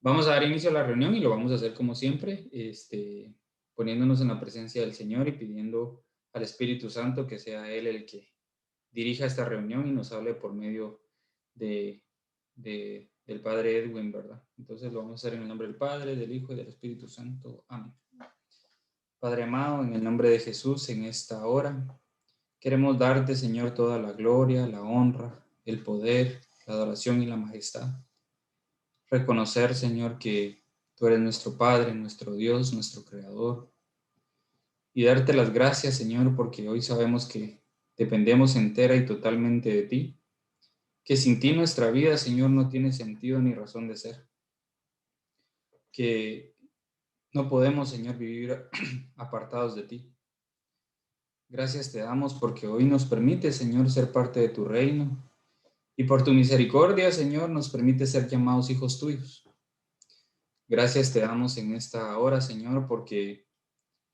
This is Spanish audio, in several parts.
Vamos a dar inicio a la reunión y lo vamos a hacer como siempre, poniéndonos en la presencia del Señor y pidiendo al Espíritu Santo que sea Él el que dirija esta reunión y nos hable por medio de, del Padre Edwin, ¿verdad? Entonces lo vamos a hacer en el nombre del Padre, del Hijo y del Espíritu Santo. Amén. Padre amado, en el nombre de Jesús, en esta hora, queremos darte, Señor, toda la gloria, la honra, el poder, la adoración y la majestad. Reconocer, Señor, que tú eres nuestro Padre, nuestro Dios, nuestro Creador. Y darte las gracias, Señor, porque hoy sabemos que dependemos entera y totalmente de ti. Que sin ti nuestra vida, Señor, no tiene sentido ni razón de ser. Que no podemos, Señor, vivir apartados de ti. Gracias te damos porque hoy nos permite, Señor, ser parte de tu reino. Y por tu misericordia, Señor, nos permite ser llamados hijos tuyos. Gracias te damos en esta hora, Señor, porque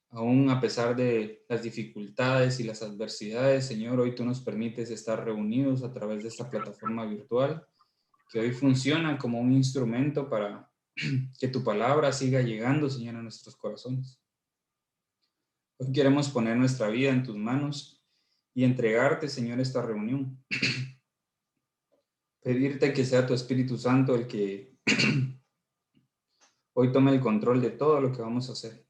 aún a pesar de las dificultades y las adversidades, Señor, hoy tú nos permites estar reunidos a través de esta plataforma virtual, que hoy funciona como un instrumento para que tu palabra siga llegando, Señor, a nuestros corazones. Hoy queremos poner nuestra vida en tus manos y entregarte, Señor, esta reunión. Pedirte que sea tu Espíritu Santo el que hoy tome el control de todo lo que vamos a hacer.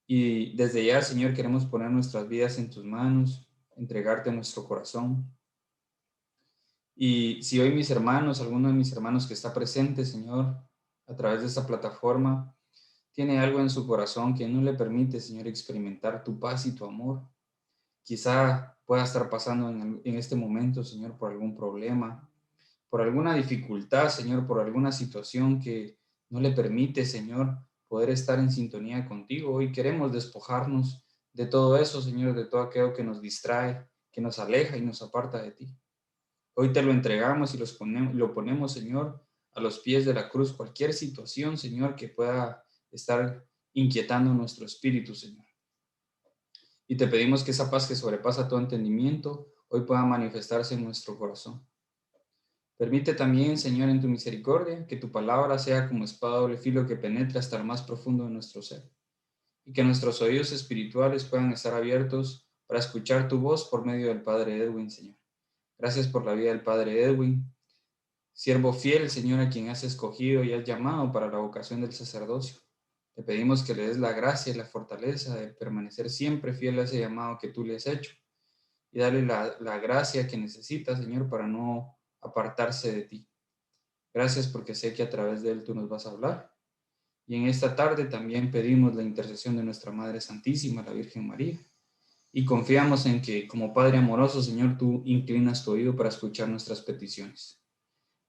Y desde ya, Señor, queremos poner nuestras vidas en tus manos, entregarte nuestro corazón. Y si hoy mis hermanos, alguno de mis hermanos que está presente, Señor, a través de esta plataforma, tiene algo en su corazón que no le permite, Señor, experimentar tu paz y tu amor, quizá pueda estar pasando en este momento, Señor, por algún problema, por alguna dificultad, Señor, por alguna situación que no le permite, Señor, poder estar en sintonía contigo. Hoy queremos despojarnos de todo eso, Señor, de todo aquello que nos distrae, que nos aleja y nos aparta de ti. Hoy te lo entregamos y lo ponemos, Señor, a los pies de la cruz. Cualquier situación, Señor, que pueda estar inquietando nuestro espíritu, Señor. Y te pedimos que esa paz que sobrepasa todo entendimiento hoy pueda manifestarse en nuestro corazón. Permite también, Señor, en tu misericordia, que tu palabra sea como espada doble filo que penetra hasta lo más profundo de nuestro ser. Y que nuestros oídos espirituales puedan estar abiertos para escuchar tu voz por medio del Padre Edwin, Señor. Gracias por la vida del Padre Edwin, siervo fiel, Señor, a quien has escogido y has llamado para la vocación del sacerdocio. Te pedimos que le des la gracia y la fortaleza de permanecer siempre fiel a ese llamado que tú le has hecho y darle la gracia que necesita, Señor, para no apartarse de ti. Gracias porque sé que a través de él tú nos vas a hablar. Y en esta tarde también pedimos la intercesión de nuestra Madre Santísima, la Virgen María. Y confiamos en que como Padre amoroso, Señor, tú inclinas tu oído para escuchar nuestras peticiones.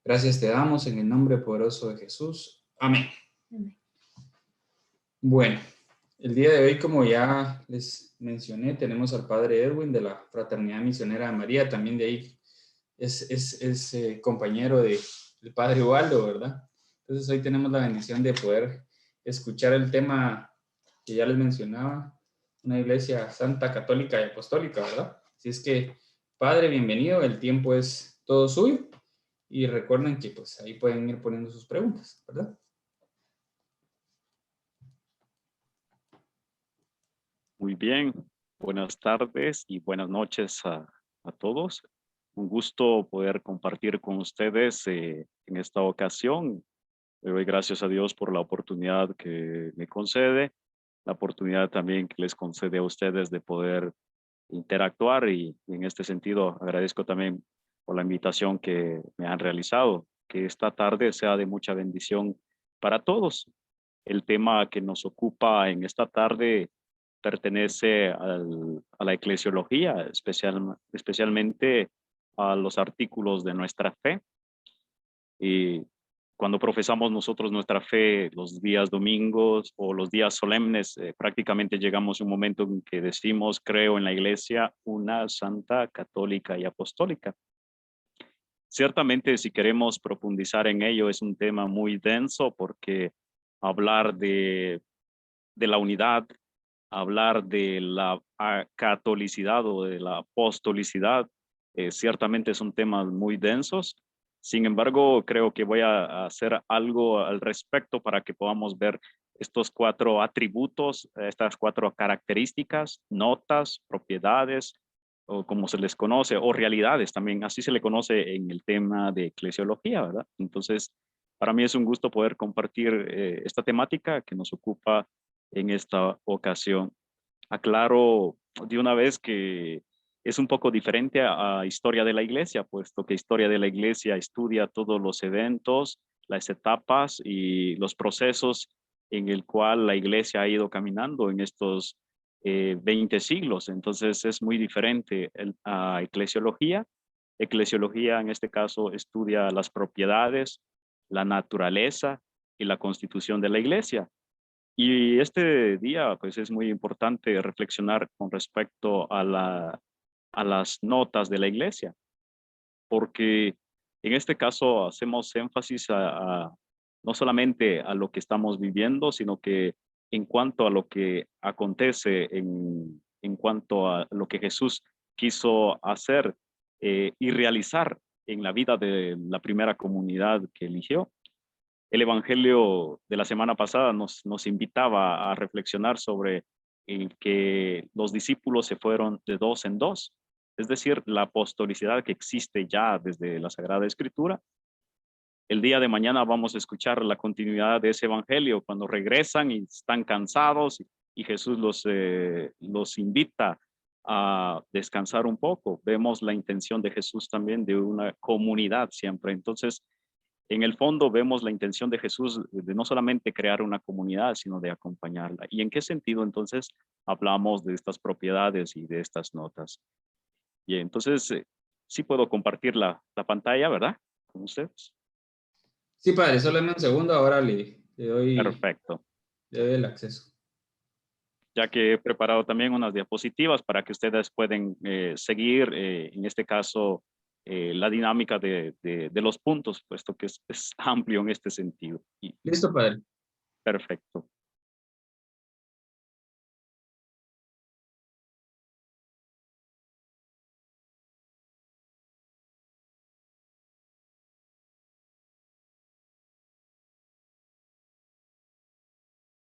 Gracias te damos en el nombre poderoso de Jesús. Amén. Amén. Bueno, el día de hoy, como ya les mencioné, tenemos al Padre Edwin de la Fraternidad Misionera de María, también de ahí es compañero del Padre Ubaldo, ¿verdad? Entonces hoy tenemos la bendición de poder escuchar el tema que ya les mencionaba, una iglesia santa, católica y apostólica, ¿verdad? Así es que, Padre, bienvenido, el tiempo es todo suyo y recuerden que pues ahí pueden ir poniendo sus preguntas, ¿verdad? Muy bien, buenas tardes y buenas noches a todos. Un gusto poder compartir con ustedes en esta ocasión. Le doy gracias a Dios por la oportunidad que me concede, la oportunidad también que les concede a ustedes de poder interactuar y en este sentido agradezco también por la invitación que me han realizado. Que esta tarde sea de mucha bendición para todos. El tema que nos ocupa en esta tarde pertenece a la eclesiología, especialmente a los artículos de nuestra fe. Y cuando profesamos nosotros nuestra fe los días domingos o los días solemnes, prácticamente llegamos a un momento en que decimos, creo en la iglesia una santa, católica y apostólica. Ciertamente, si queremos profundizar en ello, es un tema muy denso porque hablar de la unidad, hablar de la catolicidad o de la apostolicidad, ciertamente son temas muy densos. Sin embargo, creo que voy a hacer algo al respecto para que podamos ver estos 4 atributos, estas 4 características, notas, propiedades, o como se les conoce, o realidades también, así se le conoce en el tema de eclesiología, ¿verdad? Entonces, para mí es un gusto poder compartir esta temática que nos ocupa en esta ocasión. Aclaro de una vez que es un poco diferente a historia de la iglesia, puesto que historia de la iglesia estudia todos los eventos, las etapas y los procesos en el cual la iglesia ha ido caminando en estos 20 siglos. Entonces es muy diferente a eclesiología. Eclesiología en este caso estudia las propiedades, la naturaleza y la constitución de la iglesia. Y este día, pues es muy importante reflexionar con respecto a las notas de la iglesia, porque en este caso hacemos énfasis no solamente a lo que estamos viviendo, sino que en cuanto a lo que acontece, en cuanto a lo que Jesús quiso hacer y realizar en la vida de la primera comunidad que eligió. El Evangelio de la semana pasada nos invitaba a reflexionar sobre el que los discípulos se fueron de 2 en 2, es decir, la apostolicidad que existe ya desde la Sagrada Escritura. El día de mañana vamos a escuchar la continuidad de ese Evangelio cuando regresan y están cansados y Jesús los invita a descansar un poco. Vemos la intención de Jesús también de una comunidad siempre. Entonces, en el fondo vemos la intención de Jesús de no solamente crear una comunidad, sino de acompañarla. ¿Y en qué sentido entonces hablamos de estas propiedades y de estas notas? Y entonces sí puedo compartir la pantalla, ¿verdad? Con ustedes. Sí, padre, solo un segundo, ahora le Perfecto. doy el acceso. Ya que he preparado también unas diapositivas para que ustedes pueden seguir, en este caso, la dinámica de los puntos, puesto que es amplio en este sentido. Listo, padre. Perfecto.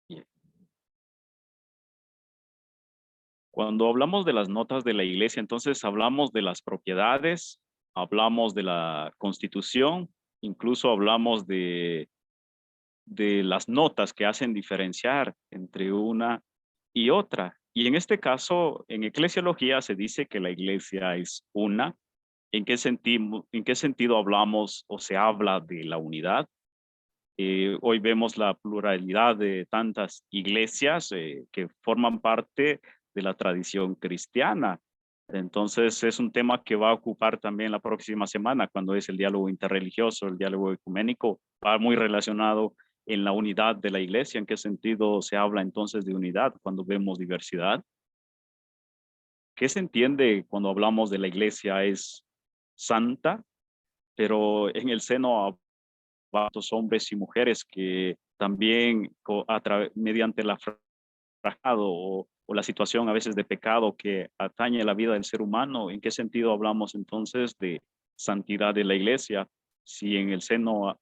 Bien. Cuando hablamos de las notas de la iglesia, entonces hablamos de las propiedades, hablamos de la constitución, incluso hablamos de las notas que hacen diferenciar entre una y otra. Y en este caso, en eclesiología se dice que la iglesia es una. En qué sentido hablamos o se habla de la unidad? Hoy vemos la pluralidad de tantas iglesias que forman parte de la tradición cristiana. Entonces es un tema que va a ocupar también la próxima semana cuando es el diálogo interreligioso, el diálogo ecuménico, va muy relacionado en la unidad de la iglesia. ¿En qué sentido se habla entonces de unidad cuando vemos diversidad? ¿Qué se entiende cuando hablamos de la iglesia es santa, pero en el seno vatos hombres y mujeres que también mediante la fragado o la situación a veces de pecado que atañe la vida del ser humano? ¿En qué sentido hablamos entonces de santidad de la iglesia? Si en el seno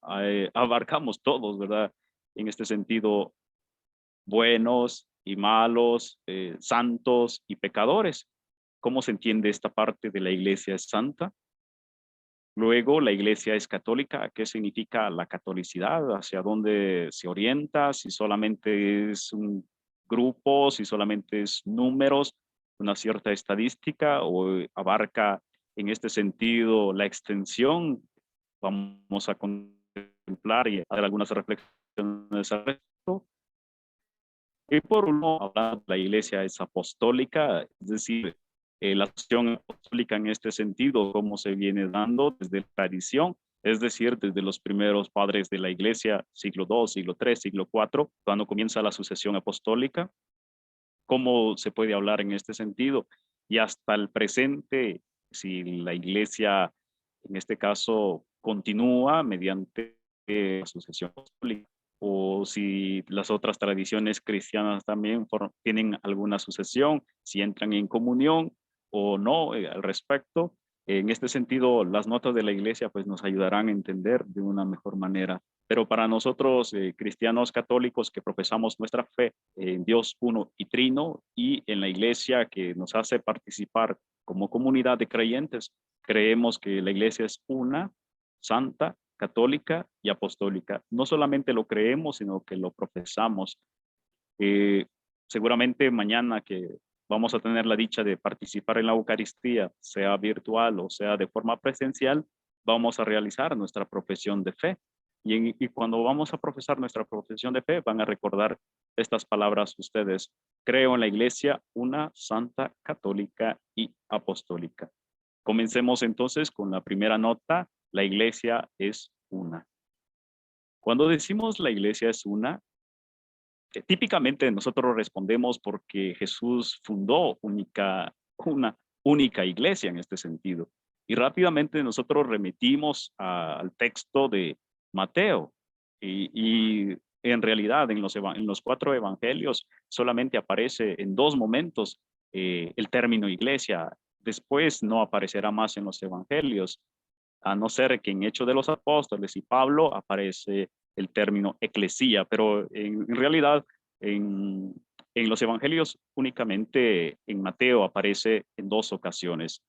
abarcamos todos, ¿verdad? En este sentido, buenos y malos, santos y pecadores. ¿Cómo se entiende esta parte de la iglesia es santa? Luego, la iglesia es católica. ¿Qué significa la catolicidad? ¿Hacia dónde se orienta? Si solamente es un grupo, si solamente es números, una cierta estadística, o abarca en este sentido la extensión. Vamos a contemplar y hacer algunas reflexiones al respecto. Y por uno, hablar de la iglesia es apostólica, es decir, la acción apostólica en este sentido, cómo se viene dando desde la tradición, es decir, desde los primeros padres de la iglesia, siglo II, siglo III, siglo IV, cuando comienza la sucesión apostólica, cómo se puede hablar en este sentido, y hasta el presente, si la iglesia, en este caso, continúa mediante la sucesión apostólica, o si las otras tradiciones cristianas también tienen alguna sucesión, si entran en comunión o no al respecto. En este sentido, las notas de la iglesia pues nos ayudarán a entender de una mejor manera. Pero para nosotros, cristianos católicos que profesamos nuestra fe en Dios uno y trino y en la iglesia que nos hace participar como comunidad de creyentes, creemos que la iglesia es una, santa, católica y apostólica. No solamente lo creemos, sino que lo profesamos. Eh, Seguramente mañana que vamos a tener la dicha de participar en la Eucaristía, sea virtual o sea de forma presencial, vamos a realizar nuestra profesión de fe. Y cuando vamos a profesar nuestra profesión de fe, van a recordar estas palabras ustedes. Creo en la iglesia, una santa, católica y apostólica. Comencemos entonces con la primera nota. La iglesia es una. Cuando decimos la iglesia es una, típicamente nosotros respondemos porque Jesús fundó una única iglesia en este sentido. Y rápidamente nosotros remitimos al texto de Mateo. Y en realidad en los 4 evangelios solamente aparece en 2 momentos el término iglesia. Después no aparecerá más en los evangelios, a no ser que en Hechos de los Apóstoles y Pablo aparece el término eclesía, pero en realidad en, en los evangelios únicamente en Mateo aparece en 2 ocasiones.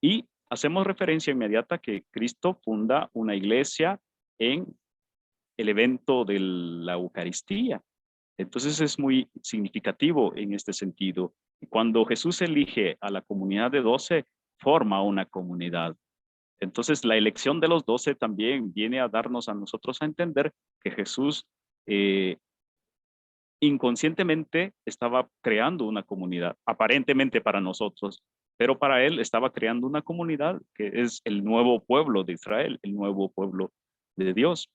Y hacemos referencia inmediata que Cristo funda una iglesia en el evento de la Eucaristía. Entonces es muy significativo en este sentido. Cuando Jesús elige a la comunidad de 12, forma una comunidad. Entonces, la elección de los 12 también viene a darnos a nosotros a entender que Jesús inconscientemente estaba creando una comunidad, aparentemente para nosotros, pero para él estaba creando una comunidad que es el nuevo pueblo de Israel, el nuevo pueblo de Dios.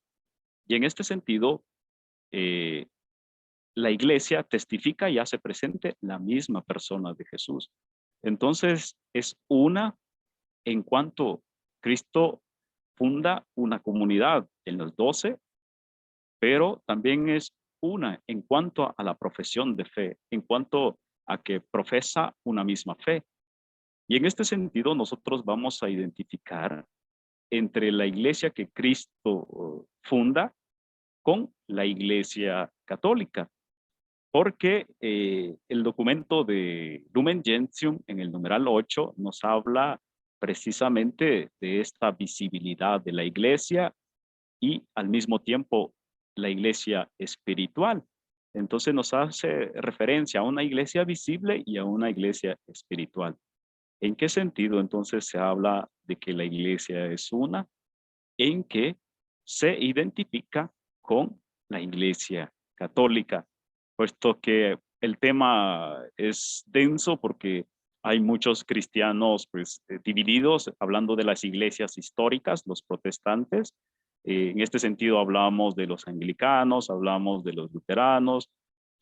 Y en este sentido, eh, la iglesia testifica y hace presente la misma persona de Jesús. Entonces, es una en cuanto Cristo funda una comunidad en los 12, pero también es una en cuanto a la profesión de fe, en cuanto a que profesa una misma fe. Y en este sentido nosotros vamos a identificar entre la iglesia que Cristo funda con la iglesia católica, porque el documento de Lumen Gentium en el numeral 8 nos habla precisamente de esta visibilidad de la iglesia y al mismo tiempo la iglesia espiritual. Entonces nos hace referencia a una iglesia visible y a una iglesia espiritual. ¿En qué sentido entonces se habla de que la iglesia es una? En que se identifica con la iglesia católica, puesto que el tema es denso porque hay muchos cristianos pues divididos, hablando de las iglesias históricas, los protestantes. En este sentido hablamos de los anglicanos, hablamos de los luteranos,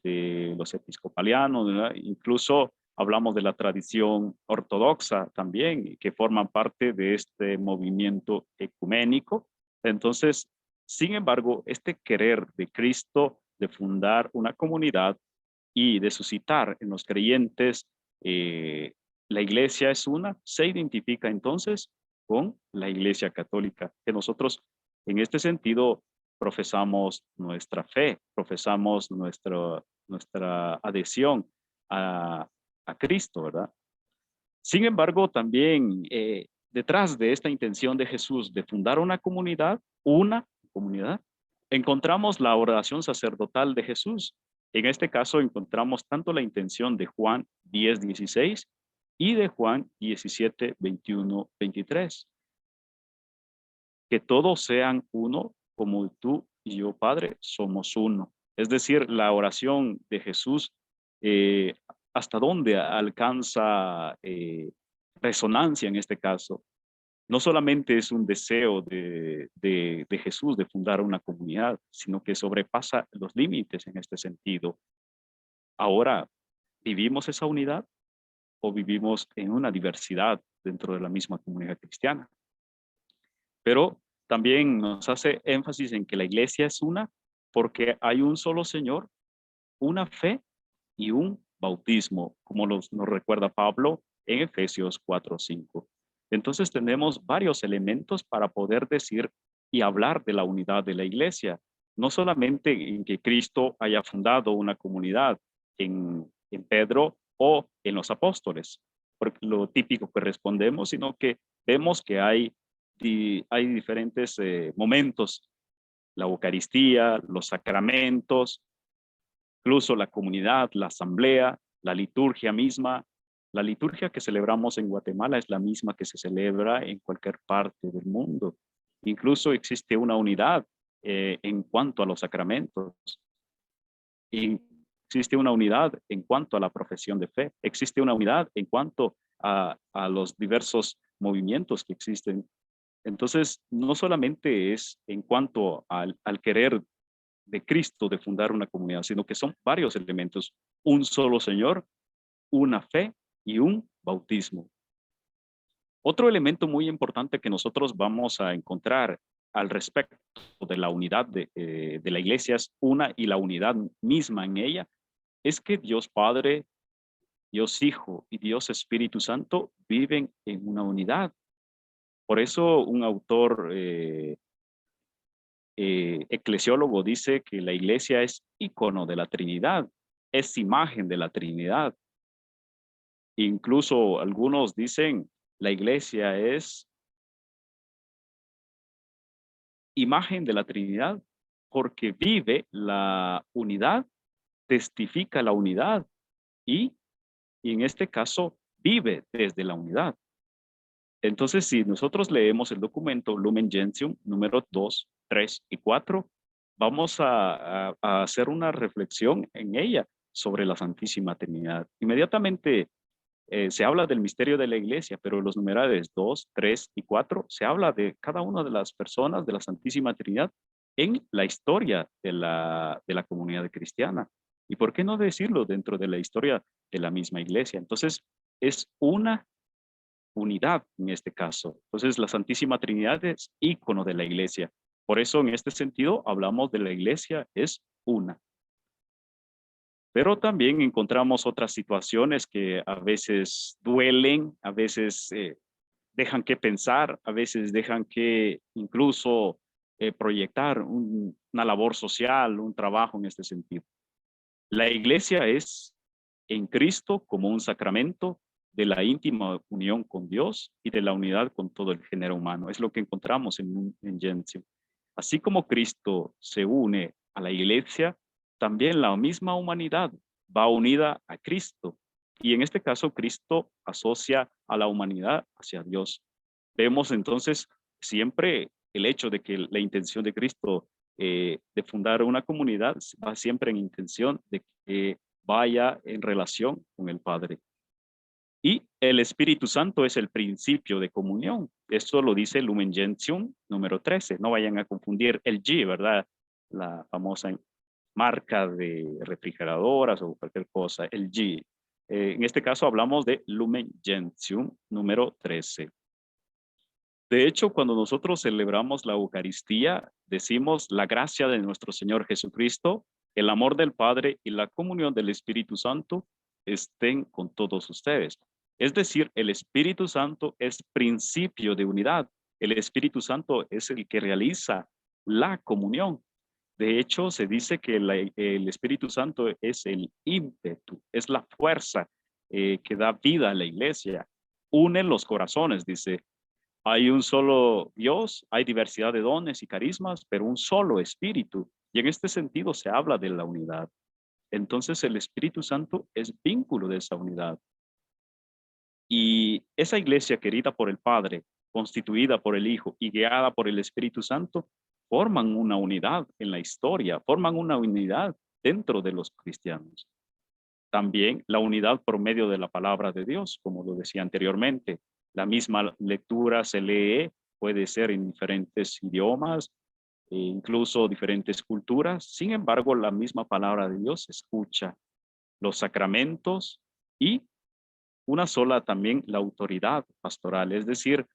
de los episcopalianos, ¿verdad? Incluso hablamos de la tradición ortodoxa también, que forman parte de este movimiento ecuménico. Entonces, sin embargo, este querer de Cristo de fundar una comunidad y de suscitar en los creyentes la iglesia es una, se identifica entonces con la iglesia católica, que nosotros en este sentido profesamos nuestra fe, profesamos nuestra adhesión a Cristo, ¿verdad? Sin embargo, también detrás de esta intención de Jesús de fundar una comunidad, encontramos la oración sacerdotal de Jesús. En este caso encontramos tanto la intención de Juan 10:16 y de Juan 17:21-23. Que todos sean uno, como tú y yo, Padre, somos uno. Es decir, la oración de Jesús, hasta dónde alcanza resonancia en este caso. No solamente es un deseo de Jesús de fundar una comunidad, sino que sobrepasa los límites en este sentido. Ahora, ¿vivimos esa unidad o vivimos en una diversidad dentro de la misma comunidad cristiana? Pero también nos hace énfasis en que la iglesia es una porque hay un solo Señor, una fe y un bautismo, como nos recuerda Pablo en Efesios 4:5. Entonces tenemos varios elementos para poder decir y hablar de la unidad de la iglesia. No solamente en que Cristo haya fundado una comunidad en Pedro o en los apóstoles, por lo típico que respondemos, sino que vemos que hay diferentes momentos, la Eucaristía, los sacramentos, incluso la comunidad, la asamblea, la liturgia misma. La liturgia que celebramos en Guatemala es la misma que se celebra en cualquier parte del mundo. Incluso existe una unidad en cuanto a los sacramentos. Y existe una unidad en cuanto a la profesión de fe. Existe una unidad en cuanto a los diversos movimientos que existen. Entonces, no solamente es en cuanto al querer de Cristo de fundar una comunidad, sino que son varios elementos. Un solo Señor, una fe y un bautismo. Otro elemento muy importante que nosotros vamos a encontrar al respecto de la unidad de la iglesia es una y la unidad misma en ella, es que Dios Padre, Dios Hijo y Dios Espíritu Santo viven en una unidad. Por eso un autor eclesiólogo dice que la iglesia es icono de la Trinidad, es imagen de la Trinidad. Incluso algunos dicen la iglesia es imagen de la Trinidad porque vive la unidad, testifica la unidad y en este caso vive desde la unidad. Entonces, si nosotros leemos el documento Lumen Gentium número 2, 3 y 4, vamos a hacer una reflexión en ella sobre la Santísima Trinidad. Inmediatamente se habla del misterio de la iglesia, pero los numerales 2, 3 y 4 se habla de cada una de las personas de la Santísima Trinidad en la historia de la comunidad cristiana. ¿Y por qué no decirlo dentro de la historia de la misma iglesia? Entonces, es una unidad en este caso. Entonces, la Santísima Trinidad es ícono de la iglesia. Por eso, en este sentido, hablamos de la iglesia es una. Pero también encontramos otras situaciones que a veces duelen, a veces dejan que pensar, a veces dejan que incluso proyectar una labor social, un trabajo en este sentido. La iglesia es en Cristo como un sacramento de la íntima unión con Dios y de la unidad con todo el género humano. Es lo que encontramos en Gentium. Así como Cristo se une a la iglesia, también la misma humanidad va unida a Cristo. Y en este caso, Cristo asocia a la humanidad hacia Dios. Vemos entonces siempre el hecho de que la intención de Cristo de fundar una comunidad va siempre en intención de que vaya en relación con el Padre. Y el Espíritu Santo es el principio de comunión. Esto lo dice Lumen Gentium número 13. No vayan a confundir el G, ¿verdad? La famosa marca de refrigeradoras o cualquier cosa, el G. En este caso hablamos de Lumen Gentium número 13. De hecho, cuando nosotros celebramos la Eucaristía, decimos la gracia de nuestro Señor Jesucristo, el amor del Padre y la comunión del Espíritu Santo estén con todos ustedes. Es decir, el Espíritu Santo es principio de unidad. El Espíritu Santo es el que realiza la comunión. De hecho, se dice que el Espíritu Santo es el ímpetu, es la fuerza que da vida a la iglesia. Une los corazones, dice. Hay un solo Dios, hay diversidad de dones y carismas, pero un solo Espíritu. Y en este sentido se habla de la unidad. Entonces el Espíritu Santo es vínculo de esa unidad. Y esa iglesia querida por el Padre, constituida por el Hijo y guiada por el Espíritu Santo, forman una unidad en la historia, forman una unidad dentro de los cristianos. También la unidad por medio de la palabra de Dios, como lo decía anteriormente. La misma lectura se lee, puede ser en diferentes idiomas, incluso diferentes culturas. Sin embargo, la misma palabra de Dios se escucha. Los sacramentos y una sola también la autoridad pastoral, es decir,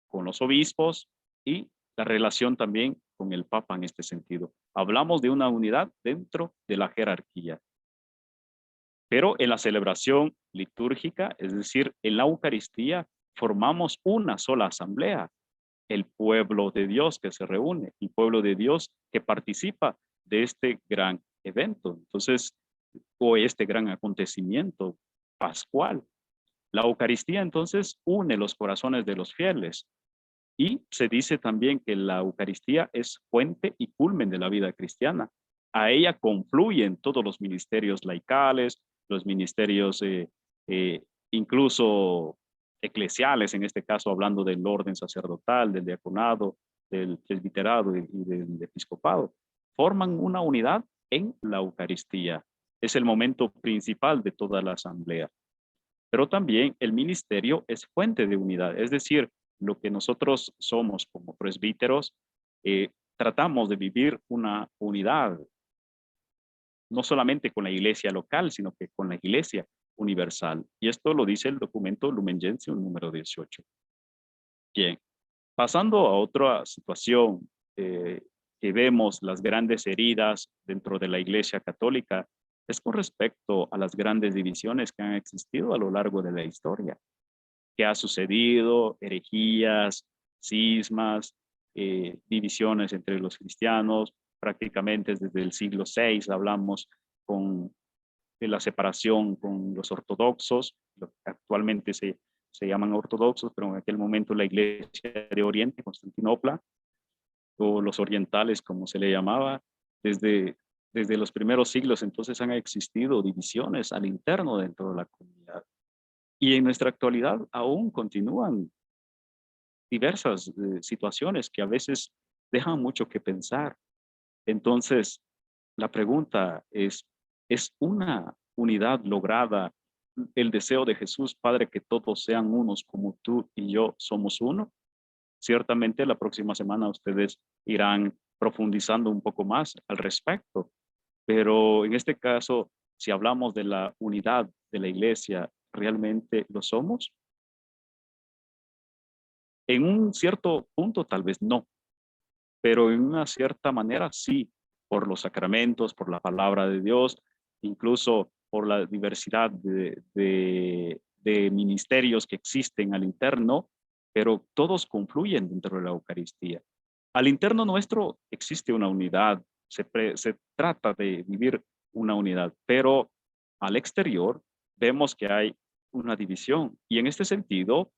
con los obispos y la relación también con el Papa en este sentido. Hablamos de una unidad dentro de la jerarquía. Pero en la celebración litúrgica, es decir, en la Eucaristía, formamos una sola asamblea, el pueblo de Dios que se reúne, el pueblo de Dios que participa de este gran evento. Entonces, o este gran acontecimiento pascual. La Eucaristía entonces une los corazones de los fieles y se dice también que la Eucaristía es fuente y culmen de la vida cristiana. A ella confluyen todos los ministerios laicales, los ministerios eh, incluso eclesiales, en este caso hablando del orden sacerdotal, del diaconado, del presbiterado y del episcopado. Forman una unidad en la Eucaristía. Es el momento principal de toda la asamblea. Pero también el ministerio es fuente de unidad, es decir, lo que nosotros somos como presbíteros, tratamos de vivir una unidad, no solamente con la iglesia local, sino que con la iglesia universal. Y esto lo dice el documento Lumen Gentium número 18. Bien, pasando a otra situación, que vemos las grandes heridas dentro de la iglesia católica, es con respecto a las grandes divisiones que han existido a lo largo de la historia. ¿Qué ha sucedido? Herejías, cismas, divisiones entre los cristianos, prácticamente desde el siglo VI hablamos de la separación con los ortodoxos, lo que actualmente se llaman ortodoxos, pero en aquel momento la iglesia de Oriente, Constantinopla, o los orientales como se le llamaba, desde los primeros siglos entonces han existido divisiones al interno dentro de la comunidad. Y en nuestra actualidad aún continúan diversas situaciones que a veces dejan mucho que pensar. Entonces, la pregunta ¿es una unidad lograda el deseo de Jesús, Padre, que todos sean unos como tú y yo somos uno? Ciertamente la próxima semana ustedes irán profundizando un poco más al respecto, pero en este caso, si hablamos de la unidad de la iglesia, ¿realmente lo somos? En un cierto punto tal vez no, pero en una cierta manera sí, por los sacramentos, por la palabra de Dios, incluso por la diversidad de ministerios que existen al interno, pero todos confluyen dentro de la Eucaristía. Al interno nuestro existe una unidad, se trata de vivir una unidad, pero al exterior vemos que hay una división. Y en este sentido,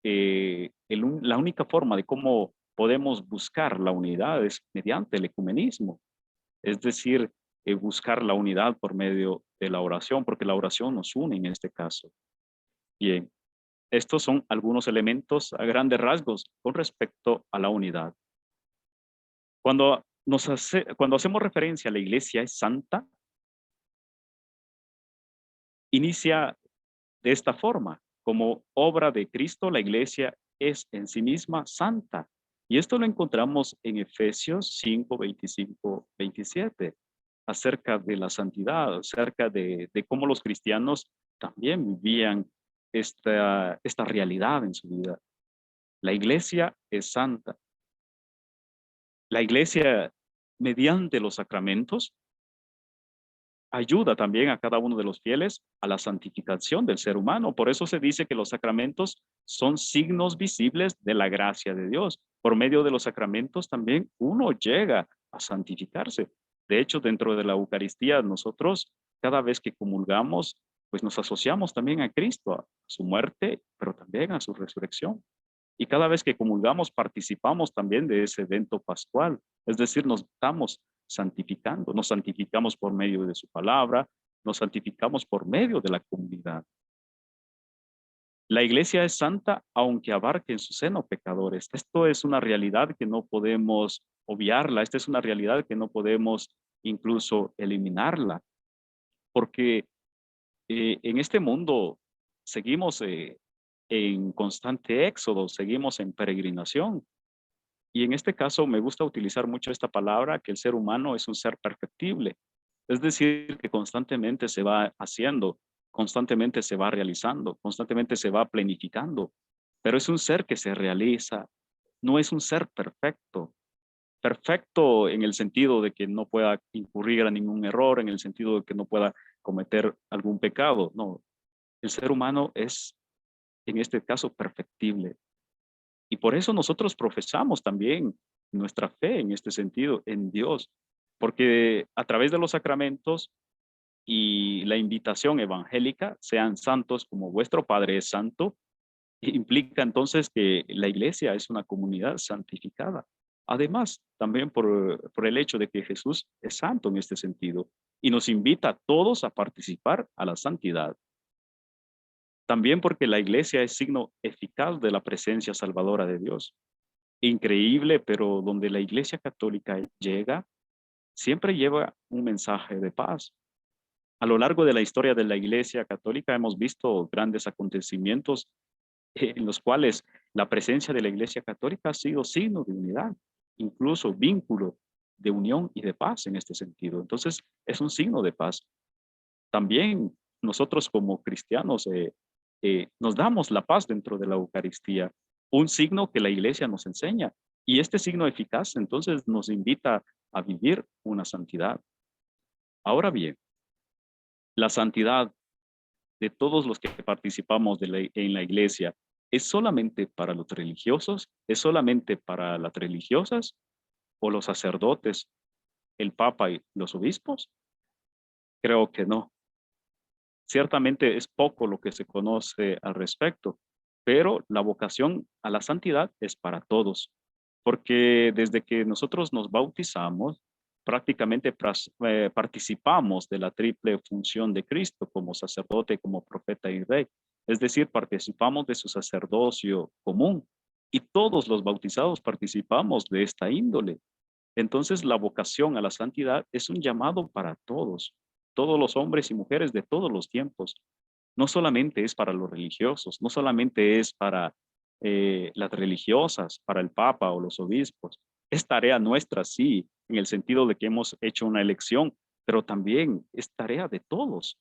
la única forma de cómo podemos buscar la unidad es mediante el ecumenismo, es decir, buscar la unidad por medio de la oración, porque la oración nos une en este caso. Bien, estos son algunos elementos a grandes rasgos con respecto a la unidad. Cuando hacemos referencia a la iglesia es santa, inicia de esta forma. Como obra de Cristo, la iglesia es en sí misma santa. Y esto lo encontramos en Efesios 5, 25, 27, acerca de la santidad, acerca de cómo los cristianos también vivían esta realidad en su vida. La iglesia es santa. La iglesia, mediante los sacramentos, ayuda también a cada uno de los fieles a la santificación del ser humano. Por eso se dice que los sacramentos son signos visibles de la gracia de Dios. Por medio de los sacramentos también uno llega a santificarse. De hecho, dentro de la Eucaristía, nosotros cada vez que comulgamos, pues nos asociamos también a Cristo, a su muerte, pero también a su resurrección. Y cada vez que comulgamos, participamos también de ese evento pascual. Es decir, nos estamos santificando, nos santificamos por medio de su palabra, nos santificamos por medio de la comunidad. La iglesia es santa aunque abarque en su seno pecadores. Esto es una realidad que no podemos obviarla, esta es una realidad que no podemos incluso eliminarla, porque en este mundo seguimos en constante éxodo, seguimos en peregrinación. Y en este caso me gusta utilizar mucho esta palabra, que el ser humano es un ser perfectible. Es decir, que constantemente se va haciendo, constantemente se va realizando, constantemente se va planificando. Pero es un ser que se realiza, no es un ser perfecto. Perfecto en el sentido de que no pueda incurrir a ningún error, en el sentido de que no pueda cometer algún pecado. No, el ser humano es en este caso, perfectible. Y por eso nosotros profesamos también nuestra fe en este sentido, en Dios, porque a través de los sacramentos y la invitación evangélica, sean santos como vuestro Padre es santo, implica entonces que la iglesia es una comunidad santificada. Además, también por el hecho de que Jesús es santo en este sentido y nos invita a todos a participar a la santidad. También porque la iglesia es signo eficaz de la presencia salvadora de Dios. Increíble, pero donde la iglesia católica llega, siempre lleva un mensaje de paz. A lo largo de la historia de la iglesia católica hemos visto grandes acontecimientos en los cuales la presencia de la iglesia católica ha sido signo de unidad, incluso vínculo de unión y de paz en este sentido. Entonces, es un signo de paz. También nosotros como cristianos nos damos la paz dentro de la Eucaristía, un signo que la iglesia nos enseña. Y este signo eficaz entonces nos invita a vivir una santidad. Ahora bien, la santidad de todos los que participamos en la iglesia es solamente para los religiosos, es solamente para las religiosas o los sacerdotes, el papa y los obispos. Creo que no. Ciertamente es poco lo que se conoce al respecto, pero la vocación a la santidad es para todos, porque desde que nosotros nos bautizamos, prácticamente participamos de la triple función de Cristo como sacerdote, como profeta y rey. Es decir, participamos de su sacerdocio común y todos los bautizados participamos de esta índole. Entonces, la vocación a la santidad es un llamado para todos los hombres y mujeres de todos los tiempos. No solamente es para los religiosos, no solamente es para las religiosas, para el Papa o los obispos. Es tarea nuestra, sí, en el sentido de que hemos hecho una elección, pero también es tarea de todos.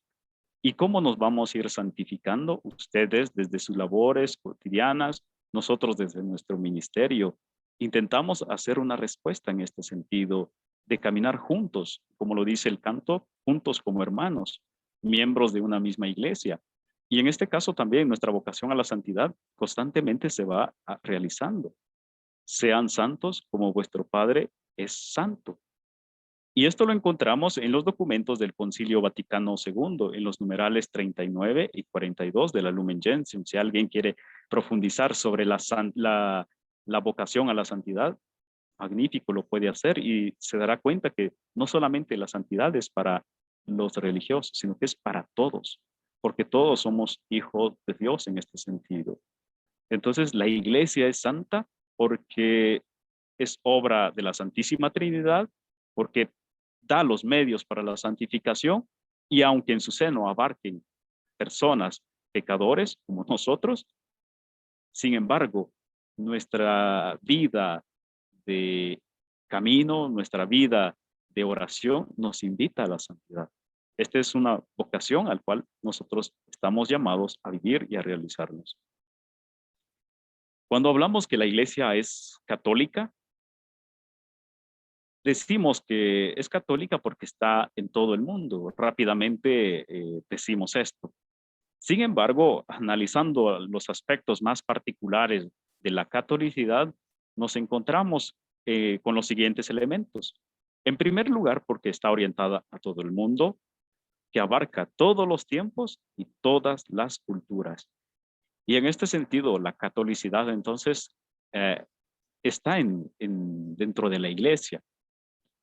¿Y cómo nos vamos a ir santificando? Ustedes desde sus labores cotidianas, nosotros desde nuestro ministerio. Intentamos hacer una respuesta en este sentido de caminar juntos, como lo dice el canto, juntos como hermanos, miembros de una misma iglesia. Y en este caso también nuestra vocación a la santidad constantemente se va realizando. Sean santos como vuestro Padre es santo. Y esto lo encontramos en los documentos del Concilio Vaticano II, en los numerales 39 y 42 de la Lumen Gentium. Si alguien quiere profundizar sobre la vocación a la santidad, magnífico, lo puede hacer y se dará cuenta que no solamente la santidad es para los religiosos, sino que es para todos, porque todos somos hijos de Dios en este sentido. Entonces, la iglesia es santa porque es obra de la Santísima Trinidad, porque da los medios para la santificación y aunque en su seno abarquen personas pecadores como nosotros, sin embargo, nuestra vida de camino, nuestra vida de oración nos invita a la santidad. Esta es una vocación al cual nosotros estamos llamados a vivir y a realizarnos. Cuando hablamos que la iglesia es católica, decimos que es católica porque está en todo el mundo. Rápidamente decimos esto. Sin embargo, analizando los aspectos más particulares de la catolicidad, nos encontramos con los siguientes elementos. En primer lugar, porque está orientada a todo el mundo, que abarca todos los tiempos y todas las culturas. Y en este sentido, la catolicidad entonces está dentro de la iglesia,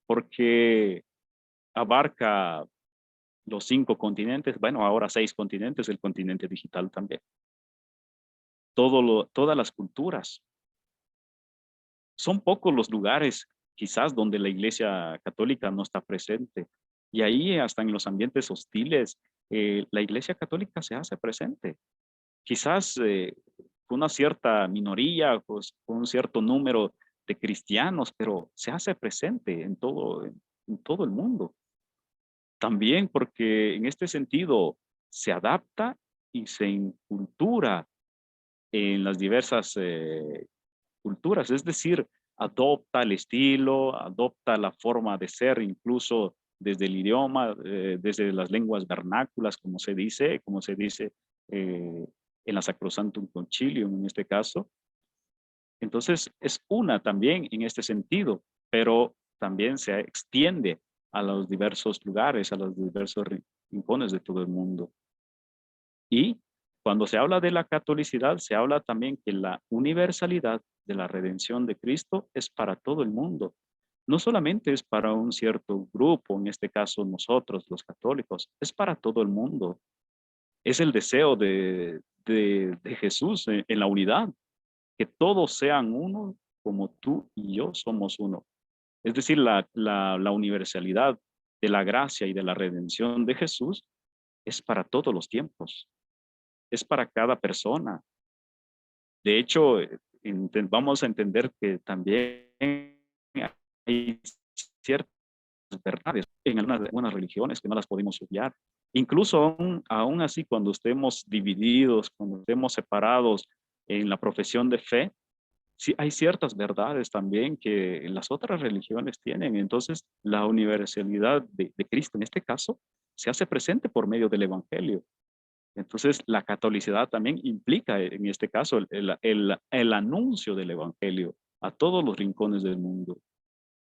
porque abarca los 5 continentes, bueno, ahora 6 continentes, el continente digital también. Todas las culturas. Son pocos los lugares quizás donde la iglesia católica no está presente. Y ahí hasta en los ambientes hostiles, la iglesia católica se hace presente. Quizás con una cierta minoría, pues, con un cierto número de cristianos, pero se hace presente en todo el mundo. También porque en este sentido se adapta y se incultura en las diversas culturas, es decir, adopta el estilo, adopta la forma de ser, incluso desde el idioma, desde las lenguas vernáculas, como se dice en la Sacrosantum Concilium en este caso. Entonces es una también en este sentido, pero también se extiende a los diversos lugares, a los diversos rincones de todo el mundo. Y cuando se habla de la catolicidad, se habla también que la universalidad de la redención de Cristo es para todo el mundo. No solamente es para un cierto grupo, en este caso nosotros los católicos, es para todo el mundo. Es el deseo de Jesús en la unidad, que todos sean uno como tú y yo somos uno. Es decir, la universalidad de la gracia y de la redención de Jesús es para todos los tiempos, es para cada persona. De hecho, vamos a entender que también hay ciertas verdades en algunas religiones que no las podemos obviar. Incluso aún así, cuando estemos divididos, cuando estemos separados en la profesión de fe, sí hay ciertas verdades también que las otras religiones tienen. Entonces, la universalidad de Cristo en este caso se hace presente por medio del Evangelio. Entonces, la catolicidad también implica, en este caso, el anuncio del Evangelio a todos los rincones del mundo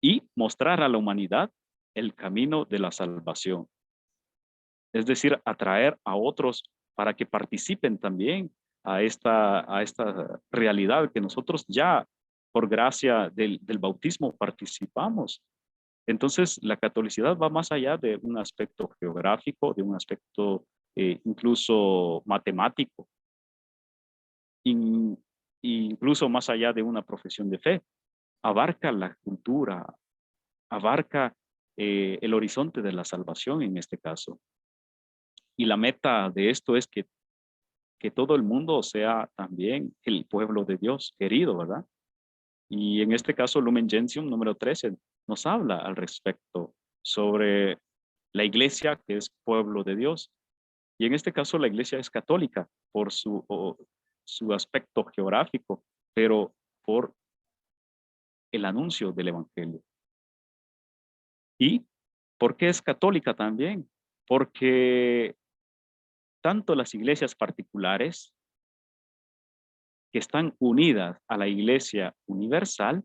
y mostrar a la humanidad el camino de la salvación. Es decir, atraer a otros para que participen también a esta realidad que nosotros ya, por gracia del bautismo, participamos. Entonces, la catolicidad va más allá de un aspecto geográfico, de un aspecto incluso matemático, incluso más allá de una profesión de fe. Abarca la cultura, abarca el horizonte de la salvación en este caso. Y la meta de esto es que todo el mundo sea también el pueblo de Dios querido, ¿verdad? Y en este caso, Lumen Gentium número 13 nos habla al respecto sobre la iglesia que es pueblo de Dios. Y en este caso, la iglesia es católica por su aspecto geográfico, pero por el anuncio del evangelio. ¿Y por qué es católica también? Porque tanto las iglesias particulares que están unidas a la iglesia universal,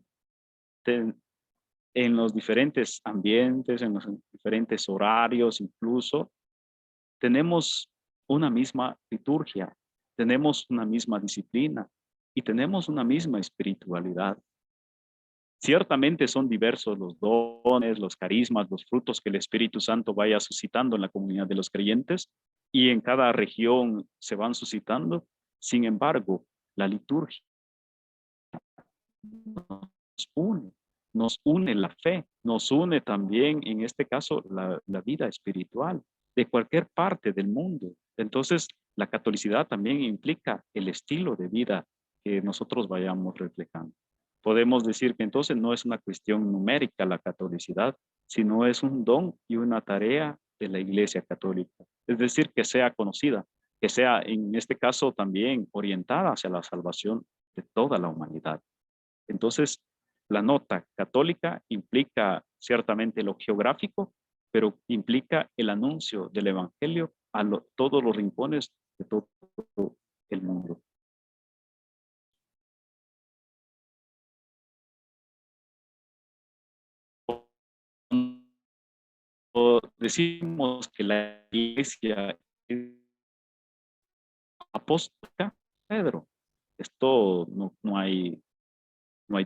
en los diferentes ambientes, en los diferentes horarios incluso, tenemos una misma liturgia, tenemos una misma disciplina y tenemos una misma espiritualidad. Ciertamente son diversos los dones, los carismas, los frutos que el Espíritu Santo vaya suscitando en la comunidad de los creyentes y en cada región se van suscitando. Sin embargo, la liturgia nos une la fe, nos une también, en este caso, la vida espiritual de cualquier parte del mundo. Entonces, la catolicidad también implica el estilo de vida que nosotros vayamos reflejando. Podemos decir que entonces no es una cuestión numérica la catolicidad, sino es un don y una tarea de la Iglesia Católica. Es decir, que sea conocida, que sea en este caso también orientada hacia la salvación de toda la humanidad. Entonces, la nota católica implica ciertamente lo geográfico, pero implica el anuncio del evangelio a todos los rincones de todo el mundo. O decimos que la iglesia es apostólica, Pedro, esto no hay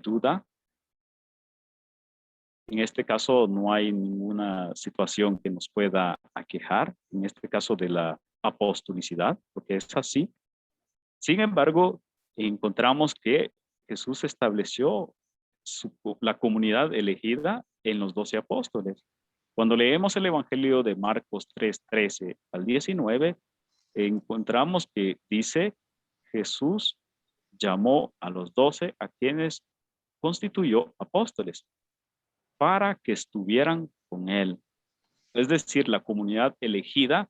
duda. En este caso no hay ninguna situación que nos pueda aquejar, en este caso de la apostolicidad, porque es así. Sin embargo, encontramos que Jesús estableció la comunidad elegida en los 12 apóstoles. Cuando leemos el Evangelio de Marcos 3:13 al 19, encontramos que dice, Jesús llamó a los 12 a quienes constituyó apóstoles para que estuvieran con él. Es decir, la comunidad elegida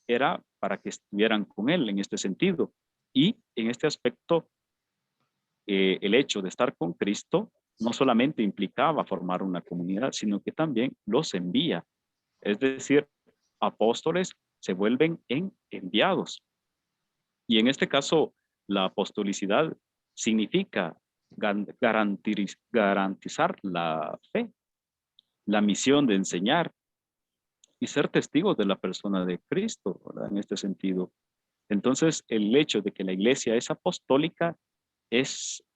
era para que estuvieran con él en este sentido. Y en este aspecto, el hecho de estar con Cristo no solamente implicaba formar una comunidad, sino que también los envía. Es decir, apóstoles se vuelven en enviados. Y en este caso, la apostolicidad significa garantizar la fe, la misión de enseñar y ser testigos de la persona de Cristo, ¿verdad? En este sentido. Entonces, el hecho de que la iglesia es apostólica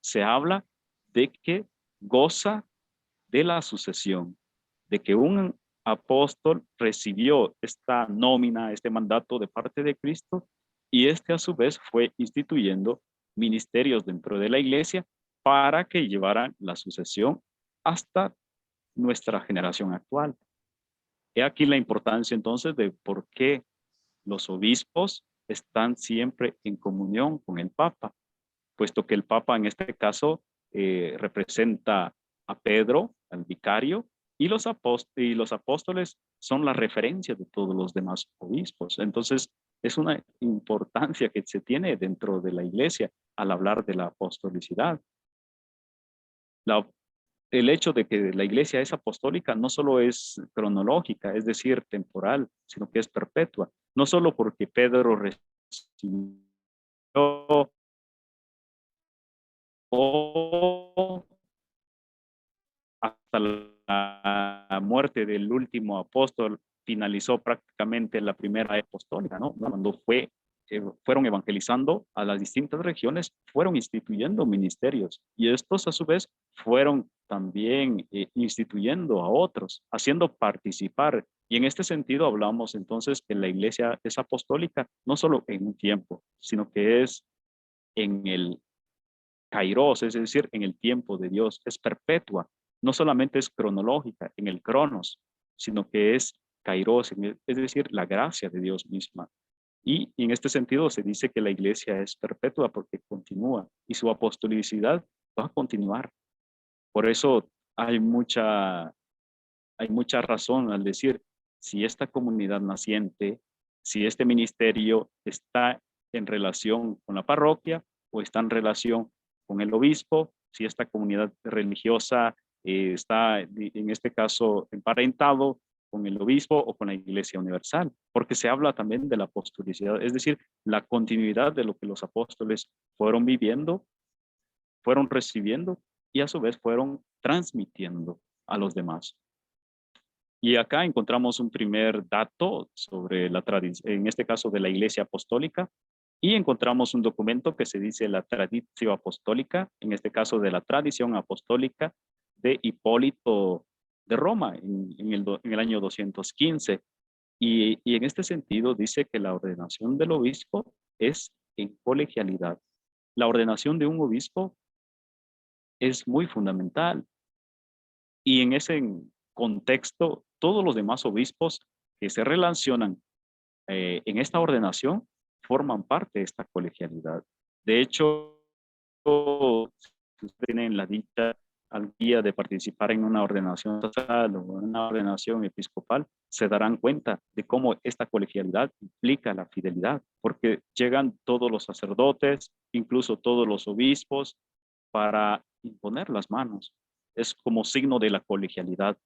se habla de que goza de la sucesión, de que un apóstol recibió esta nómina, este mandato de parte de Cristo, y este a su vez fue instituyendo ministerios dentro de la iglesia para que llevaran la sucesión hasta nuestra generación actual. He aquí la importancia entonces de por qué los obispos están siempre en comunión con el Papa, puesto que el Papa en este caso representa a Pedro, al vicario, y los apóstoles son la referencia de todos los demás obispos. Entonces, es una importancia que se tiene dentro de la iglesia al hablar de la apostolicidad. El hecho de que la iglesia es apostólica no solo es cronológica, es decir, temporal, sino que es perpetua. No solo porque Pedro recibió o hasta la muerte del último apóstol finalizó prácticamente la primera apostólica, ¿no? Cuando fueron evangelizando a las distintas regiones, fueron instituyendo ministerios y estos a su vez fueron también instituyendo a otros, haciendo participar. Y en este sentido hablamos entonces que la iglesia es apostólica no solo en un tiempo, sino que es en el kairos, es decir, en el tiempo de Dios, es perpetua, no solamente es cronológica en el cronos, sino que es kairos, es decir, la gracia de Dios misma. Y en este sentido se dice que la iglesia es perpetua porque continúa y su apostolicidad va a continuar. Por eso hay mucha razón al decir, si esta comunidad naciente, si este ministerio está en relación con la parroquia o está en relación con el obispo, si esta comunidad religiosa está en este caso emparentado con el obispo o con la iglesia universal, porque se habla también de la apostolicidad, es decir, la continuidad de lo que los apóstoles fueron viviendo, fueron recibiendo y a su vez fueron transmitiendo a los demás. Y acá encontramos un primer dato sobre la tradición, en este caso de la Iglesia Apostólica, y encontramos un documento que se dice la Traditio Apostólica, en este caso de la tradición apostólica de Hipólito de Roma en el año 215. Y en este sentido dice que la ordenación del obispo es en colegialidad. La ordenación de un obispo es muy fundamental. Y en ese contexto, todos los demás obispos que se relacionan en esta ordenación forman parte de esta colegialidad. De hecho, si tienen la dicha al día de participar en una ordenación sacerdotal o en una ordenación episcopal, se darán cuenta de cómo esta colegialidad implica la fidelidad, porque llegan todos los sacerdotes, incluso todos los obispos, para imponer las manos. Es como signo de la colegialidad,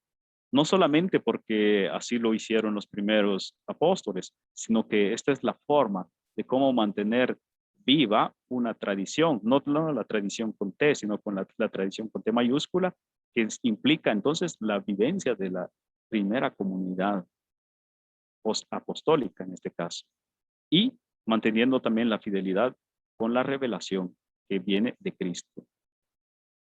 no solamente porque así lo hicieron los primeros apóstoles, sino que esta es la forma de cómo mantener viva una tradición, no la tradición con T, sino con la tradición con T mayúscula, que implica entonces la vivencia de la primera comunidad apostólica en este caso, y manteniendo también la fidelidad con la revelación que viene de Cristo.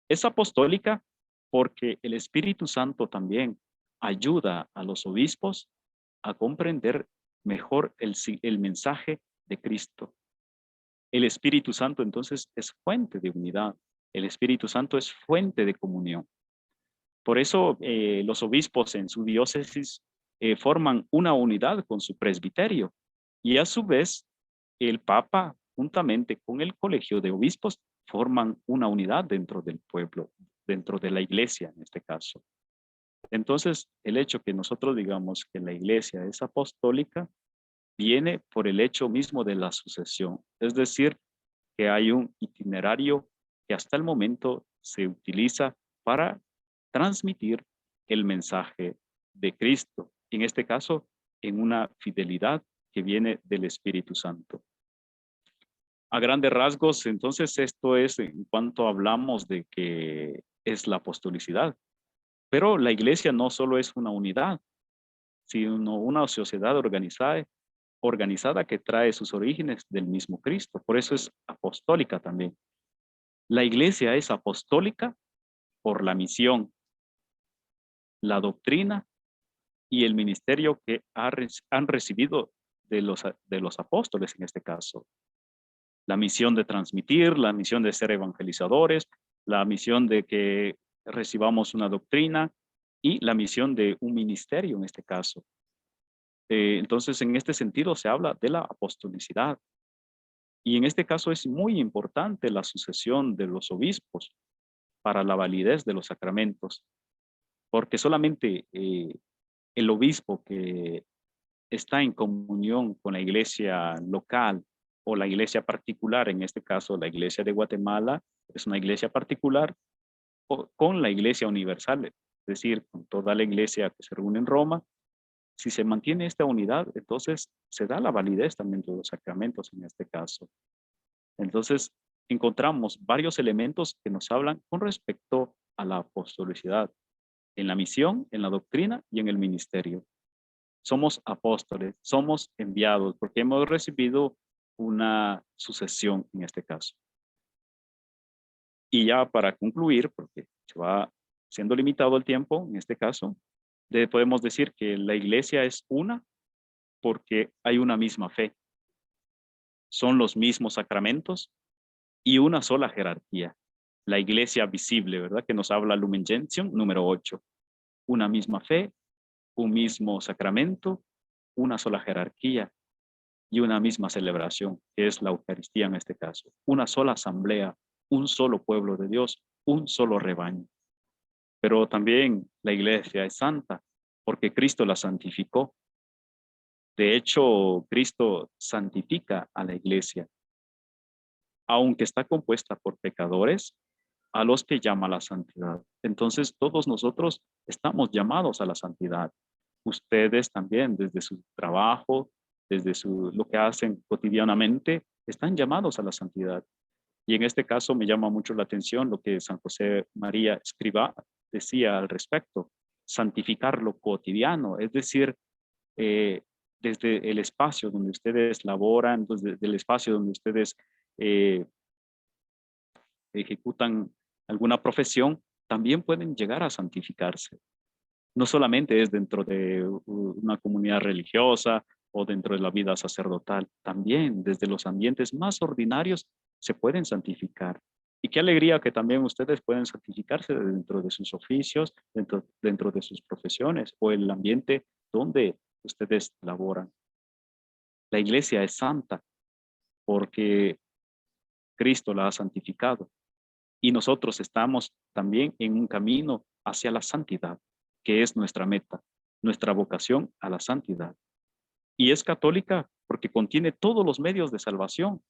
Es apostólica porque el Espíritu Santo también ayuda a los obispos a comprender mejor el mensaje de Cristo. El Espíritu Santo entonces es fuente de unidad. El Espíritu Santo es fuente de comunión. Por eso los obispos en su diócesis forman una unidad con su presbiterio y a su vez el Papa juntamente con el colegio de obispos forman una unidad dentro del pueblo, dentro de la iglesia en este caso. Entonces, el hecho que nosotros digamos que la iglesia es apostólica viene por el hecho mismo de la sucesión, es decir, que hay un itinerario que hasta el momento se utiliza para transmitir el mensaje de Cristo, en este caso, en una fidelidad que viene del Espíritu Santo. A grandes rasgos, entonces esto es en cuanto hablamos de que es la apostolicidad. Pero la iglesia no solo es una unidad, sino una sociedad organizada que trae sus orígenes del mismo Cristo. Por eso es apostólica también. La iglesia es apostólica por la misión, la doctrina y el ministerio que han recibido de los apóstoles en este caso. La misión de transmitir, la misión de ser evangelizadores, la misión de que recibamos una doctrina y la misión de un ministerio en este caso. Entonces, en este sentido se habla de la apostolicidad. Y en este caso es muy importante la sucesión de los obispos para la validez de los sacramentos, porque solamente el obispo que está en comunión con la iglesia local o la iglesia particular, en este caso la iglesia de Guatemala, es una iglesia particular, o con la iglesia universal, es decir, con toda la iglesia que se reúne en Roma. Si se mantiene esta unidad, entonces se da la validez también de los sacramentos en este caso. Entonces, encontramos varios elementos que nos hablan con respecto a la apostolicidad, en la misión, en la doctrina y en el ministerio. Somos apóstoles, somos enviados, porque hemos recibido una sucesión en este caso. Y ya para concluir, porque se va siendo limitado el tiempo en este caso, podemos decir que la iglesia es una porque hay una misma fe. Son los mismos sacramentos y una sola jerarquía. La iglesia visible, ¿verdad? Que nos habla Lumen Gentium, número 8. Una misma fe, un mismo sacramento, una sola jerarquía y una misma celebración, que es la Eucaristía en este caso. Una sola asamblea, un solo pueblo de Dios, un solo rebaño. Pero también la iglesia es santa porque Cristo la santificó. De hecho, Cristo santifica a la iglesia, aunque está compuesta por pecadores, a los que llama la santidad. Entonces, todos nosotros estamos llamados a la santidad. Ustedes también, desde su trabajo, desde lo que hacen cotidianamente, están llamados a la santidad. Y en este caso me llama mucho la atención lo que San José María Escrivá decía al respecto, santificar lo cotidiano, es decir, desde el espacio donde ustedes laboran, desde el espacio donde ustedes ejecutan alguna profesión, también pueden llegar a santificarse. No solamente es dentro de una comunidad religiosa o dentro de la vida sacerdotal, también desde los ambientes más ordinarios se pueden santificar. Y qué alegría que también ustedes pueden santificarse dentro de sus oficios, dentro de sus profesiones o el ambiente donde ustedes laboran. La iglesia es santa porque Cristo la ha santificado y nosotros estamos también en un camino hacia la santidad, que es nuestra meta, nuestra vocación a la santidad. Y es católica porque contiene todos los medios de salvación,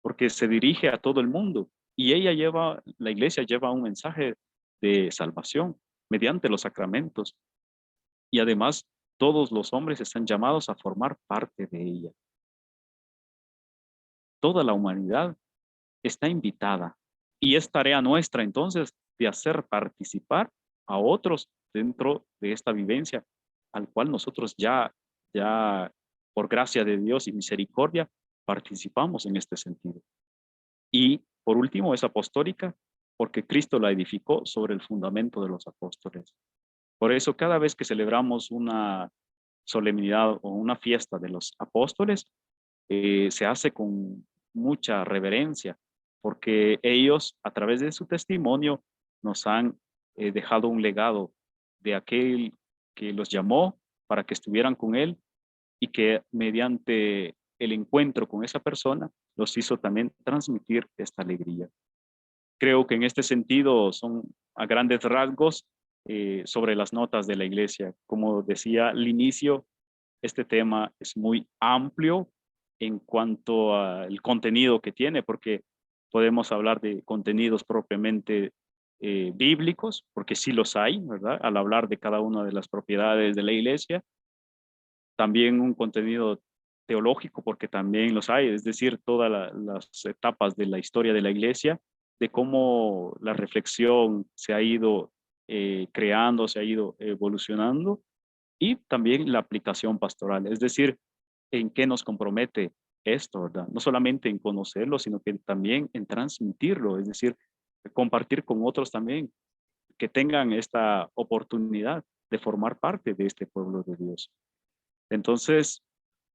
porque se dirige a todo el mundo y la iglesia lleva un mensaje de salvación mediante los sacramentos. Y además, todos los hombres están llamados a formar parte de ella. Toda la humanidad está invitada y es tarea nuestra entonces de hacer participar a otros dentro de esta vivencia al cual nosotros ya por gracia de Dios y misericordia participamos en este sentido. Y por último es apostólica porque Cristo la edificó sobre el fundamento de los apóstoles. Por eso cada vez que celebramos una solemnidad o una fiesta de los apóstoles, se hace con mucha reverencia, porque ellos a través de su testimonio nos han dejado un legado de aquel que los llamó para que estuvieran con él y que mediante el encuentro con esa persona los hizo también transmitir esta alegría. Creo que en este sentido son a grandes rasgos sobre las notas de la iglesia. Como decía al inicio, este tema es muy amplio en cuanto al contenido que tiene, porque podemos hablar de contenidos propiamente bíblicos, porque sí los hay, ¿verdad? Al hablar de cada una de las propiedades de la iglesia. También un contenido teológico, porque también los hay, es decir, todas las etapas de la historia de la iglesia, de cómo la reflexión se ha ido creando, se ha ido evolucionando, y también la aplicación pastoral, es decir, en qué nos compromete esto, ¿verdad? No solamente en conocerlo, sino que también en transmitirlo, es decir, compartir con otros también que tengan esta oportunidad de formar parte de este pueblo de Dios. Entonces,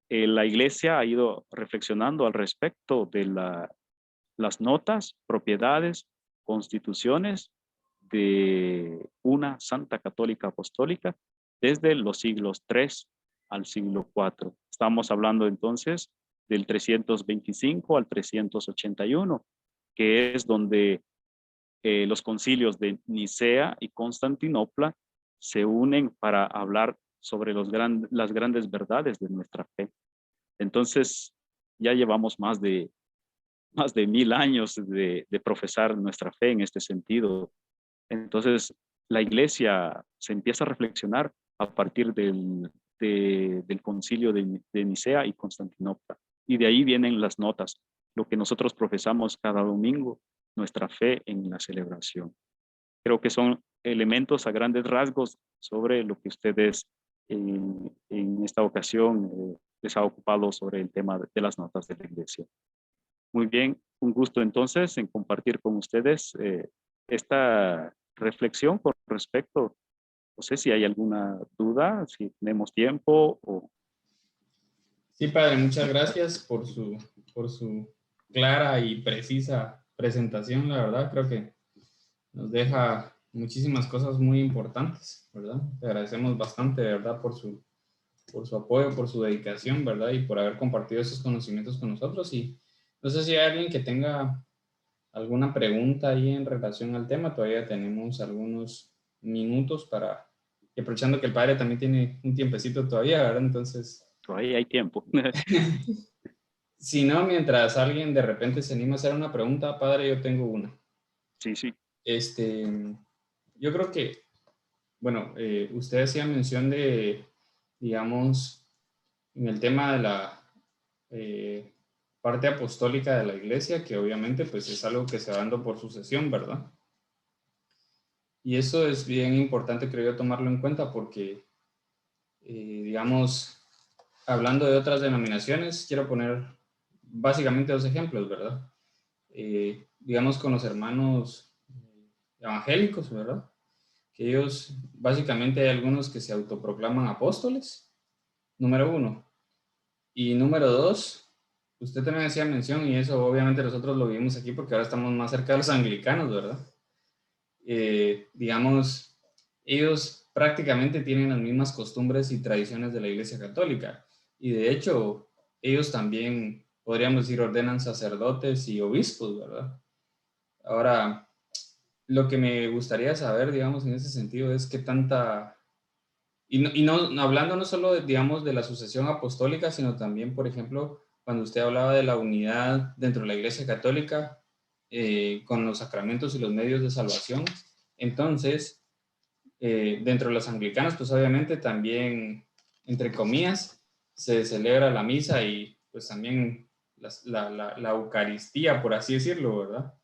la iglesia ha ido reflexionando al respecto de las notas, propiedades, constituciones de una Santa Católica Apostólica desde los siglos III al siglo IV. Estamos hablando entonces del 325 al 381, que es donde los concilios de Nicea y Constantinopla se unen para hablar sobre las grandes verdades de nuestra fe. Entonces, ya llevamos más de 1000 años de profesar nuestra fe en este sentido. Entonces, la iglesia se empieza a reflexionar a partir del concilio de Nicea y Constantinopla. Y de ahí vienen las notas, lo que nosotros profesamos cada domingo, nuestra fe en la celebración. Creo que son elementos a grandes rasgos sobre lo que ustedes en esta ocasión les ha ocupado sobre el tema de las notas de la iglesia. Muy bien, un gusto entonces en compartir con ustedes esta reflexión con respecto, no sé si hay alguna duda, si tenemos tiempo o... Sí, padre, muchas gracias por su clara y precisa presentación. La verdad, creo que nos deja muchísimas cosas muy importantes, ¿verdad? Te agradecemos bastante, de verdad, por su apoyo, por su dedicación, ¿verdad? Y por haber compartido esos conocimientos con nosotros. Y no sé si hay alguien que tenga alguna pregunta ahí en relación al tema. Todavía tenemos algunos minutos para, y aprovechando que el padre también tiene un tiempecito todavía, ¿verdad? Entonces... Todavía hay tiempo. Si no, mientras alguien de repente se anima a hacer una pregunta, padre, yo tengo una. Sí, sí. Yo creo que, bueno, usted hacía mención de, digamos, en el tema de la parte apostólica de la iglesia, que obviamente pues es algo que se va dando por sucesión, ¿verdad? Y eso es bien importante, creo yo, tomarlo en cuenta porque, digamos, hablando de otras denominaciones, quiero poner básicamente dos ejemplos, ¿verdad? Digamos con los hermanos evangélicos, ¿verdad? Que ellos, básicamente hay algunos que se autoproclaman apóstoles, número uno. Y número dos, usted también hacía mención, y eso obviamente nosotros lo vimos aquí porque ahora estamos más cerca de los anglicanos, ¿verdad? Digamos, ellos prácticamente tienen las mismas costumbres y tradiciones de la Iglesia Católica. Y de hecho, ellos también, podríamos decir, ordenan sacerdotes y obispos, ¿verdad? Ahora, lo que me gustaría saber, digamos, en ese sentido es qué tanta, no hablando no solo, digamos, de la sucesión apostólica, sino también, por ejemplo, cuando usted hablaba de la unidad dentro de la Iglesia Católica con los sacramentos y los medios de salvación. Entonces, dentro de los anglicanos, pues obviamente también, entre comillas, se celebra la misa y pues también la Eucaristía, por así decirlo, ¿verdad?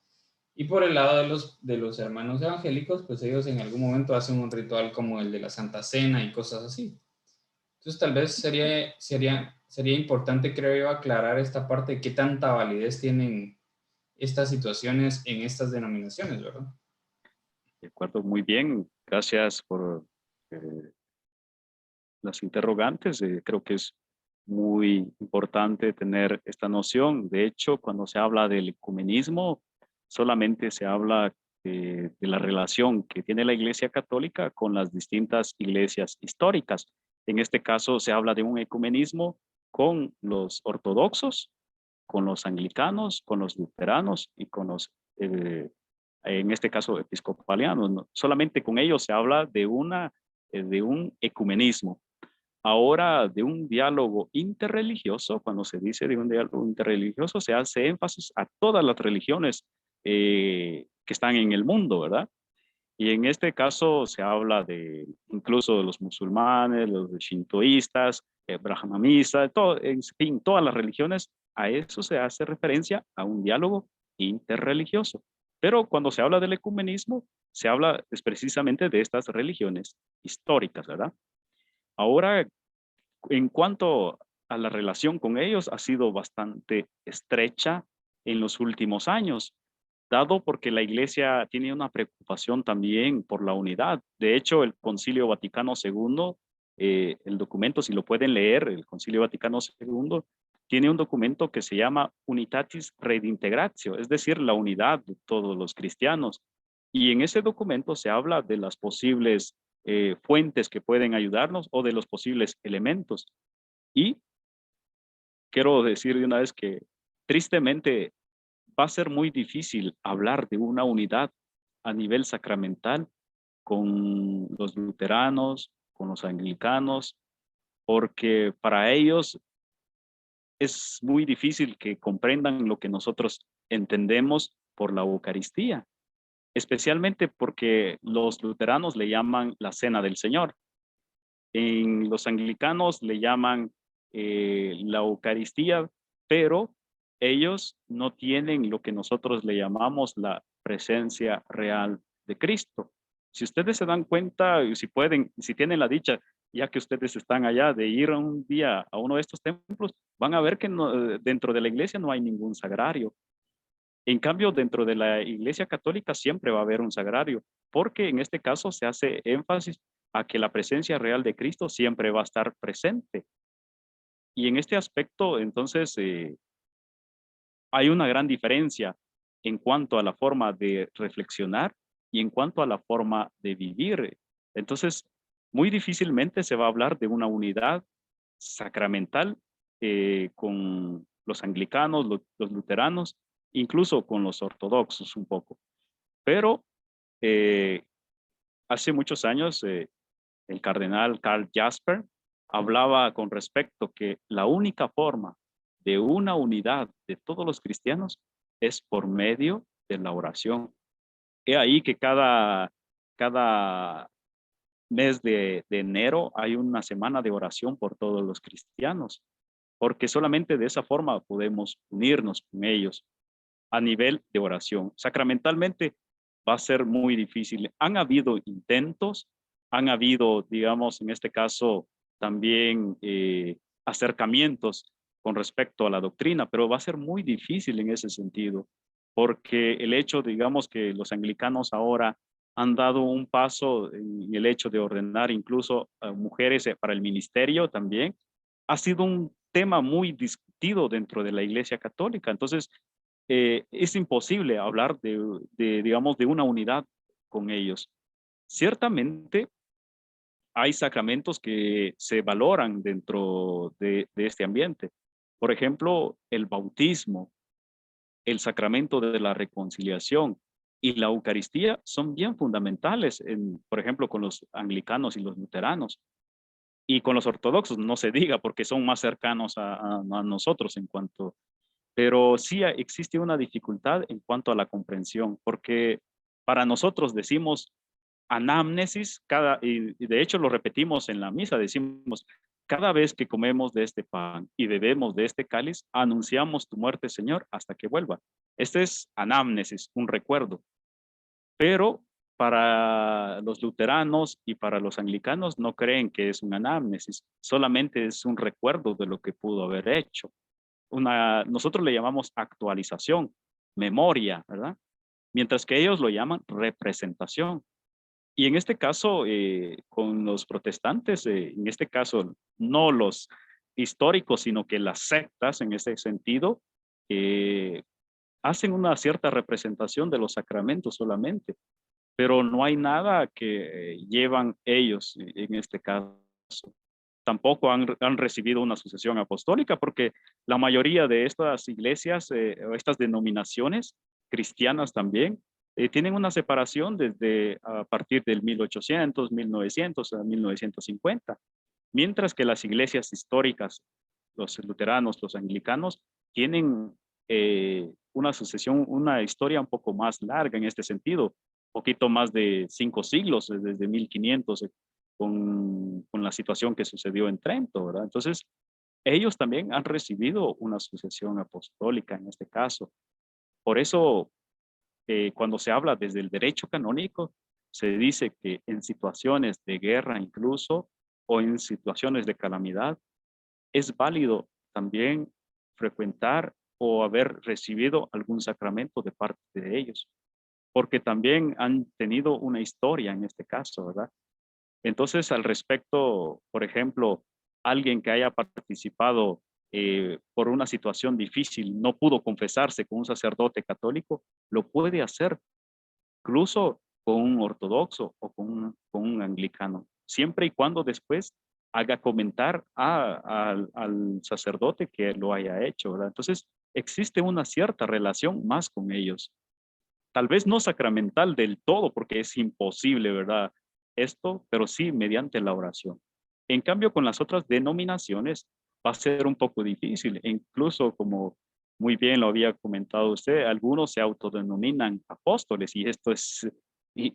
Y por el lado de los hermanos evangélicos, pues ellos en algún momento hacen un ritual como el de la Santa Cena y cosas así. Entonces tal vez sería importante, creo yo, aclarar esta parte de qué tanta validez tienen estas situaciones en estas denominaciones, ¿verdad? De acuerdo, muy bien. Gracias por las interrogantes. Creo que es muy importante tener esta noción. De hecho, cuando se habla del ecumenismo, solamente se habla de la relación que tiene la Iglesia Católica con las distintas iglesias históricas. En este caso, se habla de un ecumenismo con los ortodoxos, con los anglicanos, con los luteranos y con los, en este caso, episcopalianos, ¿no? Solamente con ellos se habla de un ecumenismo. Ahora, de un diálogo interreligioso, cuando se dice de un diálogo interreligioso, se hace énfasis a todas las religiones que están en el mundo, ¿verdad? Y en este caso se habla de incluso de los musulmanes, los shintoístas, brahmanista, todo, en fin, todas las religiones, a eso se hace referencia a un diálogo interreligioso. Pero cuando se habla del ecumenismo, se habla es precisamente de estas religiones históricas, ¿verdad? Ahora, en cuanto a la relación con ellos, ha sido bastante estrecha en los últimos años, dado porque la Iglesia tiene una preocupación también por la unidad. De hecho, el Concilio Vaticano II, el documento, si lo pueden leer, el Concilio Vaticano II, tiene un documento que se llama Unitatis Redintegratio, es decir, la unidad de todos los cristianos. Y en ese documento se habla de las posibles fuentes que pueden ayudarnos o de los posibles elementos. Y quiero decir de una vez que tristemente va a ser muy difícil hablar de una unidad a nivel sacramental con los luteranos, con los anglicanos, porque para ellos es muy difícil que comprendan lo que nosotros entendemos por la Eucaristía, especialmente porque los luteranos le llaman la Cena del Señor. En los anglicanos le llaman la Eucaristía, pero ellos no tienen lo que nosotros le llamamos la presencia real de Cristo. Si ustedes se dan cuenta, si pueden, si tienen la dicha, ya que ustedes están allá, de ir un día a uno de estos templos, van a ver que dentro de la iglesia no hay ningún sagrario. En cambio, dentro de la Iglesia Católica siempre va a haber un sagrario, porque en este caso se hace énfasis a que la presencia real de Cristo siempre va a estar presente. Y en este aspecto, entonces, hay una gran diferencia en cuanto a la forma de reflexionar y en cuanto a la forma de vivir. Entonces, muy difícilmente se va a hablar de una unidad sacramental con los anglicanos, los luteranos, incluso con los ortodoxos un poco. Pero eh, hace muchos años el cardenal Karl Jasper hablaba con respecto que la única forma de una unidad de todos los cristianos es por medio de la oración. He ahí que cada mes de enero hay una semana de oración por todos los cristianos, porque solamente de esa forma podemos unirnos con ellos a nivel de oración. Sacramentalmente va a ser muy difícil. Han habido intentos, han habido, digamos, en este caso, también acercamientos con respecto a la doctrina, pero va a ser muy difícil en ese sentido, porque el hecho, digamos, que los anglicanos ahora han dado un paso en el hecho de ordenar incluso a mujeres para el ministerio también, ha sido un tema muy discutido dentro de la Iglesia Católica. Entonces, es imposible hablar digamos, de una unidad con ellos. Ciertamente hay sacramentos que se valoran dentro de este ambiente. Por ejemplo, el bautismo, el sacramento de la reconciliación y la Eucaristía son bien fundamentales, por ejemplo, con los anglicanos y los luteranos. Y con los ortodoxos no se diga porque son más cercanos a nosotros en cuanto, pero sí existe una dificultad en cuanto a la comprensión, porque para nosotros decimos anamnesis, y de hecho lo repetimos en la misa, decimos, cada vez que comemos de este pan y bebemos de este cáliz, anunciamos tu muerte, Señor, hasta que vuelva. Este es anamnesis, un recuerdo. Pero para los luteranos y para los anglicanos no creen que es un anamnesis, solamente es un recuerdo de lo que pudo haber hecho. Nosotros le llamamos actualización, memoria, ¿verdad? Mientras que ellos lo llaman representación. Y en este caso, con los protestantes, en este caso, no los históricos, sino que las sectas en ese sentido, hacen una cierta representación de los sacramentos solamente, pero no hay nada que llevan ellos en este caso. Tampoco han recibido una sucesión apostólica porque la mayoría de estas iglesias o estas denominaciones cristianas también tienen una separación desde a partir del 1800, 1900 a 1950, mientras que las iglesias históricas, los luteranos, los anglicanos, tienen una sucesión, una historia un poco más larga en este sentido, poquito más de 5 siglos, desde 1500 con la situación que sucedió en Trento, ¿verdad? Entonces, ellos también han recibido una sucesión apostólica en este caso. Por eso, cuando se habla desde el derecho canónico, se dice que en situaciones de guerra incluso, o en situaciones de calamidad, es válido también frecuentar o haber recibido algún sacramento de parte de ellos, porque también han tenido una historia en este caso, ¿verdad? Entonces, al respecto, por ejemplo, alguien que haya participado por una situación difícil, no pudo confesarse con un sacerdote católico, lo puede hacer incluso con un ortodoxo o con un anglicano, siempre y cuando después haga comentar al sacerdote que lo haya hecho, ¿verdad? Entonces, existe una cierta relación más con ellos. Tal vez no sacramental del todo, porque es imposible, ¿verdad? Esto, pero sí mediante la oración. En cambio, con las otras denominaciones va a ser un poco difícil. E incluso, como muy bien lo había comentado usted, algunos se autodenominan apóstoles y esto es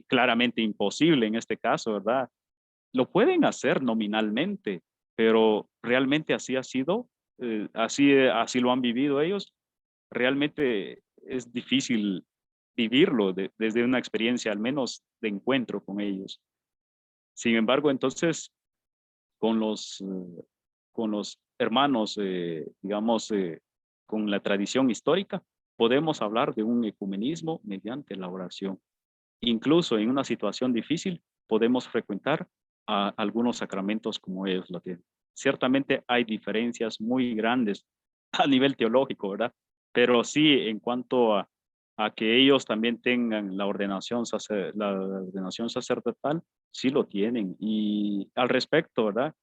claramente imposible en este caso, ¿verdad? Lo pueden hacer nominalmente, pero realmente así ha sido, así lo han vivido ellos. Realmente es difícil vivirlo desde una experiencia, al menos de encuentro con ellos. Sin embargo, entonces, con con los hermanos, digamos, con la tradición histórica, podemos hablar de un ecumenismo mediante la oración. Incluso en una situación difícil, podemos frecuentar a algunos sacramentos como ellos lo tienen. Ciertamente hay diferencias muy grandes a nivel teológico, ¿verdad? Pero sí, en cuanto a que ellos también tengan la ordenación sacerdotal, sí lo tienen. Y al respecto, ¿verdad?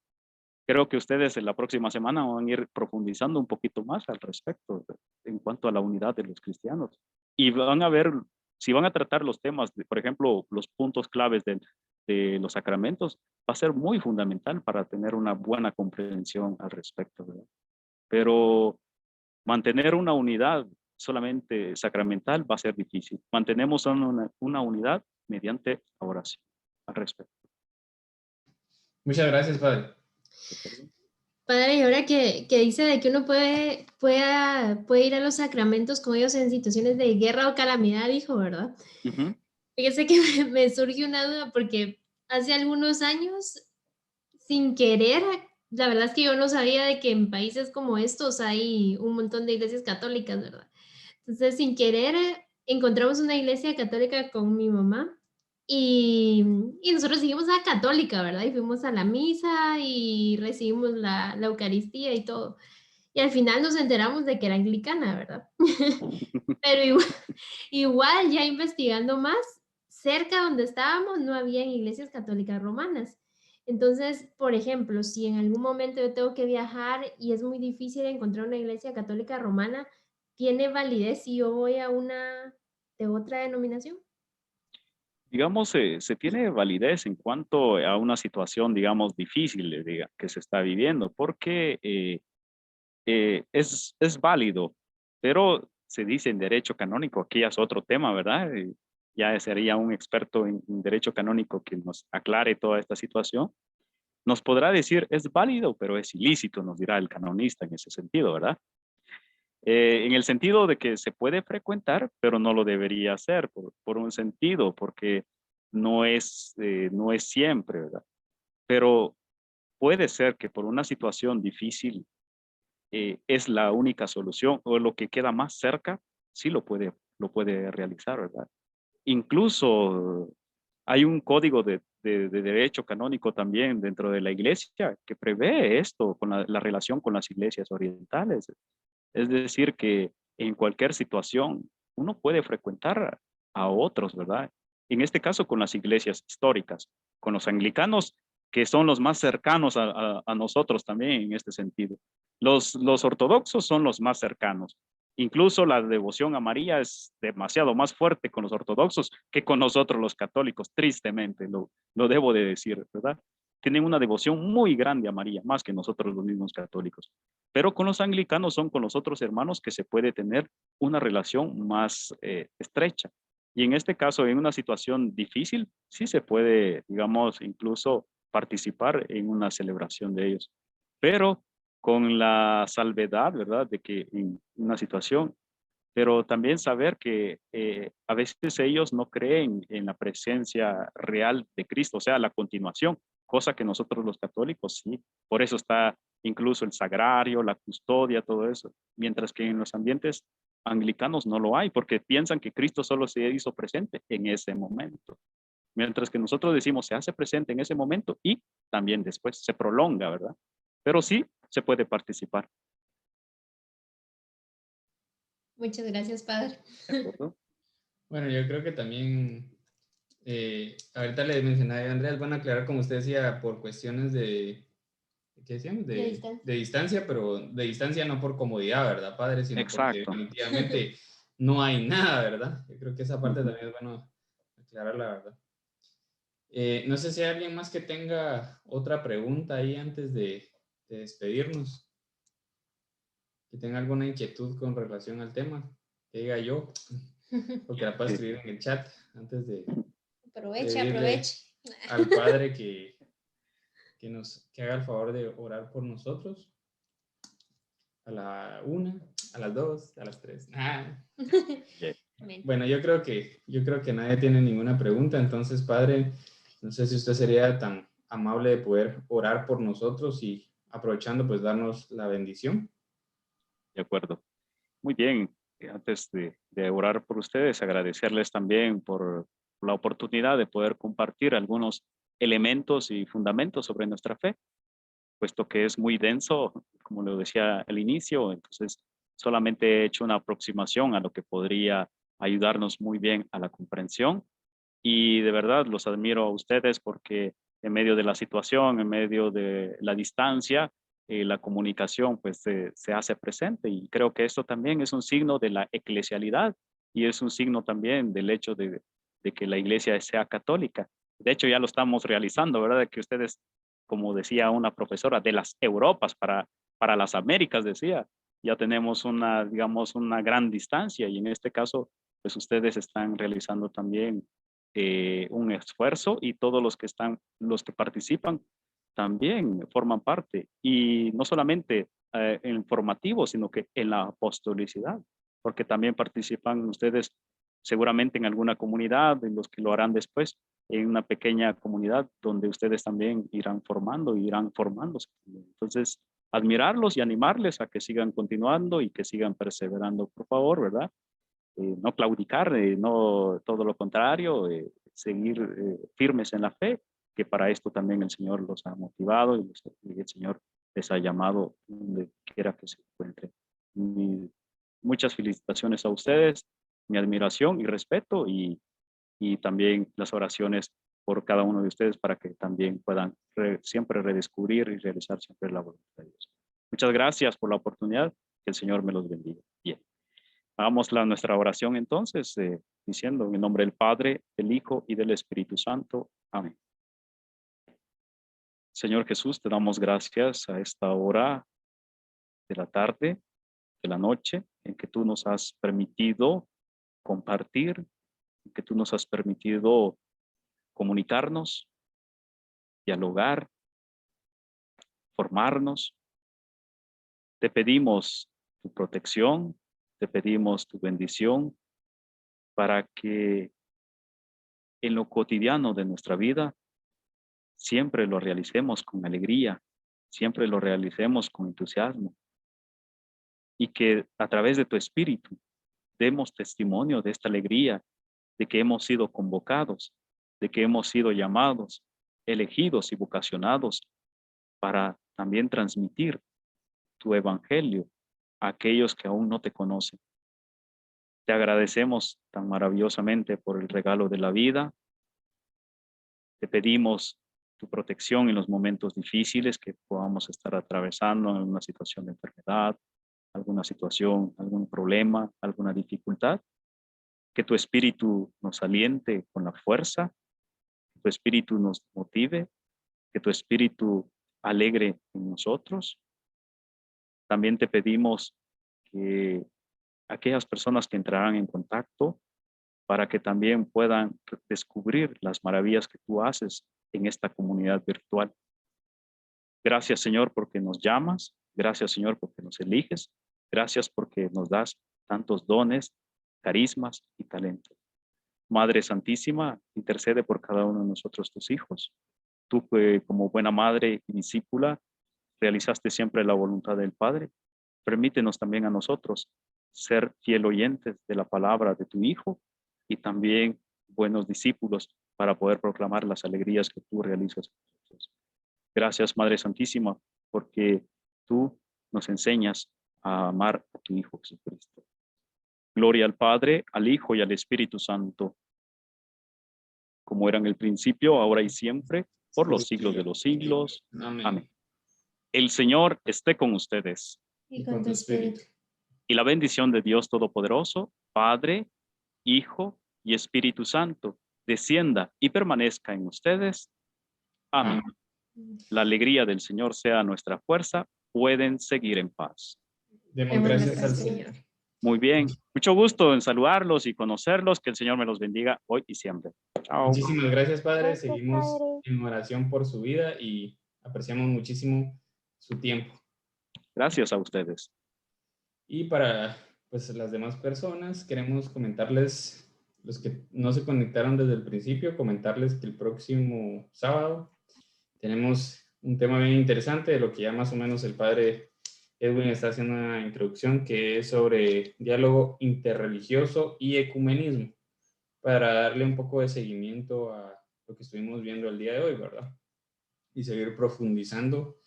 Creo que ustedes en la próxima semana van a ir profundizando un poquito más al respecto en cuanto a la unidad de los cristianos. Y van a ver, si van a tratar los temas, por ejemplo, los puntos claves de los sacramentos, va a ser muy fundamental para tener una buena comprensión al respecto, ¿verdad? Pero mantener una unidad solamente sacramental va a ser difícil. Mantenemos una unidad mediante la oración al respecto. Muchas gracias, padre. Padre, y ahora que dice de que uno puede ir a los sacramentos con ellos en situaciones de guerra o calamidad, dijo, ¿verdad? Ujú. Fíjese que me surge una duda porque hace algunos años, sin querer, la verdad es que yo no sabía de que en países como estos hay un montón de iglesias católicas, ¿verdad? Entonces, sin querer, encontramos una iglesia católica con mi mamá y nosotros seguimos a católica, ¿verdad? Y fuimos a la misa y recibimos la Eucaristía y todo. Y al final nos enteramos de que era anglicana, ¿verdad? Pero igual, ya investigando más, cerca donde estábamos no había iglesias católicas romanas. Entonces, por ejemplo, si en algún momento yo tengo que viajar y es muy difícil encontrar una iglesia católica romana, ¿tiene validez si yo voy a una de otra denominación? Digamos, se tiene validez en cuanto a una situación, digamos, difícil que se está viviendo, porque es válido, pero se dice en derecho canónico, aquí ya es otro tema, ¿verdad? Ya sería un experto en derecho canónico que nos aclare toda esta situación. Nos podrá decir, es válido, pero es ilícito, nos dirá el canonista en ese sentido, ¿verdad? En el sentido de que se puede frecuentar, pero no lo debería hacer por un sentido, porque no es siempre, ¿verdad? Pero puede ser que por una situación difícil es la única solución o lo que queda más cerca, sí lo puede realizar, ¿verdad? Incluso hay un código de derecho canónico también dentro de la iglesia que prevé esto con la relación con las iglesias orientales. Es decir, que en cualquier situación uno puede frecuentar a otros, ¿verdad? En este caso con las iglesias históricas, con los anglicanos, que son los más cercanos a nosotros también en este sentido. Los ortodoxos son los más cercanos. Incluso la devoción a María es demasiado más fuerte con los ortodoxos que con nosotros los católicos, tristemente, lo debo de decir, ¿verdad? Tienen una devoción muy grande a María, más que nosotros los mismos católicos. Pero con los anglicanos son con los otros hermanos que se puede tener una relación más estrecha. Y en este caso, en una situación difícil, sí se puede, digamos, incluso participar en una celebración de ellos. Pero con la salvedad, ¿verdad? De que en una situación, pero también saber que a veces ellos no creen en la presencia real de Cristo, o sea, la continuación, cosa que nosotros los católicos sí. Por eso está incluso el sagrario, la custodia, todo eso, mientras que en los ambientes anglicanos no lo hay, porque piensan que Cristo solo se hizo presente en ese momento. Mientras que nosotros decimos se hace presente en ese momento y también después se prolonga, ¿verdad? Pero sí se puede participar. Muchas gracias, Padre. ¿De acuerdo? Bueno, yo creo que también, ahorita le mencionaba a Andrea, van a aclarar, como usted decía, por cuestiones de, ¿qué decíamos? De distancia. De distancia, pero de distancia no por comodidad, ¿verdad, padre? Sino porque Exacto. definitivamente no hay nada, ¿verdad? Yo creo que esa parte Ujú. también es bueno aclarar, la verdad. No sé si hay alguien más que tenga otra pregunta ahí antes de despedirnos, que tenga alguna inquietud con relación al tema, que diga yo, porque la puedo escribir en el chat antes de Aproveche, pedirle aproveche. al Padre que haga el favor de orar por nosotros a la 1, a las 2, a las 3. Bueno, yo creo que nadie tiene ninguna pregunta, entonces, Padre, no sé si usted sería tan amable de poder orar por nosotros y aprovechando, pues, darnos la bendición. De acuerdo. Muy bien. Antes de orar por ustedes, agradecerles también por la oportunidad de poder compartir algunos elementos y fundamentos sobre nuestra fe, puesto que es muy denso, como lo decía al inicio, entonces solamente he hecho una aproximación a lo que podría ayudarnos muy bien a la comprensión. Y de verdad los admiro a ustedes porque en medio de la situación, en medio de la distancia, la comunicación pues se hace presente, y creo que esto también es un signo de la eclesialidad y es un signo también del hecho de que la iglesia sea católica. De hecho ya lo estamos realizando, ¿verdad? De que ustedes, como decía una profesora, de las Europas para las Américas, decía, ya tenemos una, digamos, una gran distancia, y en este caso pues ustedes están realizando también un esfuerzo, y todos los que participan también forman parte, y no solamente en formativo, sino que en la apostolicidad, porque también participan ustedes seguramente en alguna comunidad, en los que lo harán después, en una pequeña comunidad donde ustedes también irán formando, irán formándose. Entonces, admirarlos y animarles a que sigan continuando y que sigan perseverando, por favor, ¿verdad? No claudicar, no todo lo contrario, seguir firmes en la fe, que para esto también el Señor los ha motivado y el Señor les ha llamado donde quiera que se encuentren. Muchas felicitaciones a ustedes, mi admiración y respeto, y también las oraciones por cada uno de ustedes para que también puedan siempre redescubrir y realizar siempre la voluntad de Dios. Muchas gracias por la oportunidad, que el Señor me los bendiga. Bien. Hagamos nuestra oración entonces, diciendo en el nombre del Padre, del Hijo y del Espíritu Santo. Amén. Señor Jesús, te damos gracias a esta hora de la tarde, de la noche, en que tú nos has permitido compartir, en que tú nos has permitido comunicarnos, dialogar, formarnos. Te pedimos tu protección, te pedimos tu bendición para que en lo cotidiano de nuestra vida siempre lo realicemos con alegría, siempre lo realicemos con entusiasmo, y que a través de tu Espíritu demos testimonio de esta alegría, de que hemos sido convocados, de que hemos sido llamados, elegidos y vocacionados para también transmitir tu evangelio a aquellos que aún no te conocen. Te agradecemos tan maravillosamente por el regalo de la vida. Te pedimos tu protección en los momentos difíciles que podamos estar atravesando, en una situación de enfermedad, alguna situación, algún problema, alguna dificultad. Que tu Espíritu nos aliente con la fuerza, que tu Espíritu nos motive, que tu Espíritu alegre en nosotros. También te pedimos que aquellas personas que entrarán en contacto, para que también puedan descubrir las maravillas que tú haces en esta comunidad virtual. Gracias, Señor, porque nos llamas. Gracias, Señor, porque nos eliges. Gracias porque nos das tantos dones, carismas y talentos. Madre Santísima, intercede por cada uno de nosotros, tus hijos. Tú, como buena madre y discípula, realizaste siempre la voluntad del Padre. Permítenos también a nosotros ser fiel oyentes de la palabra de tu Hijo y también buenos discípulos para poder proclamar las alegrías que tú realizas en nosotros. Gracias, Madre Santísima, porque tú nos enseñas a amar a tu Hijo Jesucristo. Gloria al Padre, al Hijo y al Espíritu Santo, como era en el principio, ahora y siempre, por los siglos de los siglos. Amén. El Señor esté con ustedes. Y con tu espíritu. Y la bendición de Dios Todopoderoso, Padre, Hijo y Espíritu Santo, descienda y permanezca en ustedes. Amén. La alegría del Señor sea nuestra fuerza. Pueden seguir en paz. Demos gracias al Señor. Muy bien. Mucho gusto en saludarlos y conocerlos. Que el Señor me los bendiga hoy y siempre. Chao. Muchísimas gracias, Padre. Gracias, Seguimos Padre. en oración por su vida y apreciamos muchísimo su tiempo. Gracias a ustedes. Y para pues, las demás personas, queremos comentarles, los que no se conectaron desde el principio, comentarles que el próximo sábado tenemos un tema bien interesante de lo que ya más o menos el Padre Edwin está haciendo una introducción, que es sobre diálogo interreligioso y ecumenismo, para darle un poco de seguimiento a lo que estuvimos viendo el día de hoy, ¿verdad? Y seguir profundizando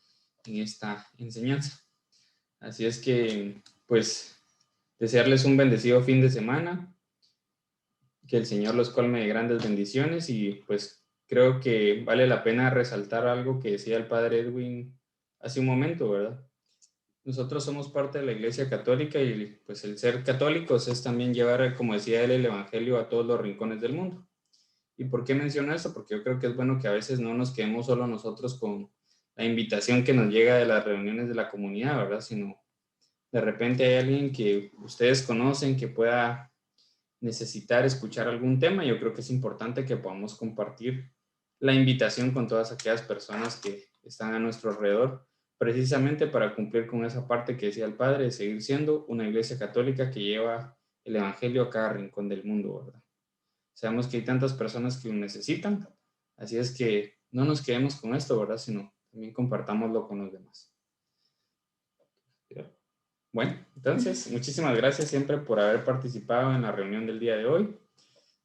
en esta enseñanza. Así es que, pues, desearles un bendecido fin de semana, que el Señor los colme de grandes bendiciones y, pues, creo que vale la pena resaltar algo que decía el Padre Edwin hace un momento, ¿verdad? Nosotros somos parte de la Iglesia Católica y, pues, el ser católicos es también llevar, como decía él, el Evangelio a todos los rincones del mundo. ¿Y por qué menciono esto? Porque yo creo que es bueno que a veces no nos quedemos solo nosotros con la invitación que nos llega de las reuniones de la comunidad, ¿verdad? Sino de repente hay alguien que ustedes conocen que pueda necesitar escuchar algún tema. Yo creo que es importante que podamos compartir la invitación con todas aquellas personas que están a nuestro alrededor, precisamente para cumplir con esa parte que decía el Padre, de seguir siendo una iglesia católica que lleva el Evangelio a cada rincón del mundo, ¿verdad? Sabemos que hay tantas personas que lo necesitan, así es que no nos quedemos con esto, ¿verdad? Sino también compartámoslo con los demás. Bueno, entonces, muchísimas gracias siempre por haber participado en la reunión del día de hoy.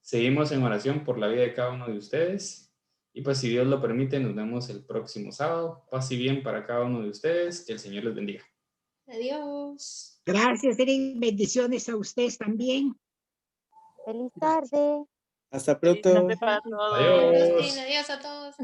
Seguimos en oración por la vida de cada uno de ustedes. Y pues si Dios lo permite, nos vemos el próximo sábado. Paz y bien para cada uno de ustedes. Que el Señor les bendiga. Adiós. Gracias, Eric. Bendiciones a ustedes también. Feliz tarde. Hasta pronto. Adiós a todos.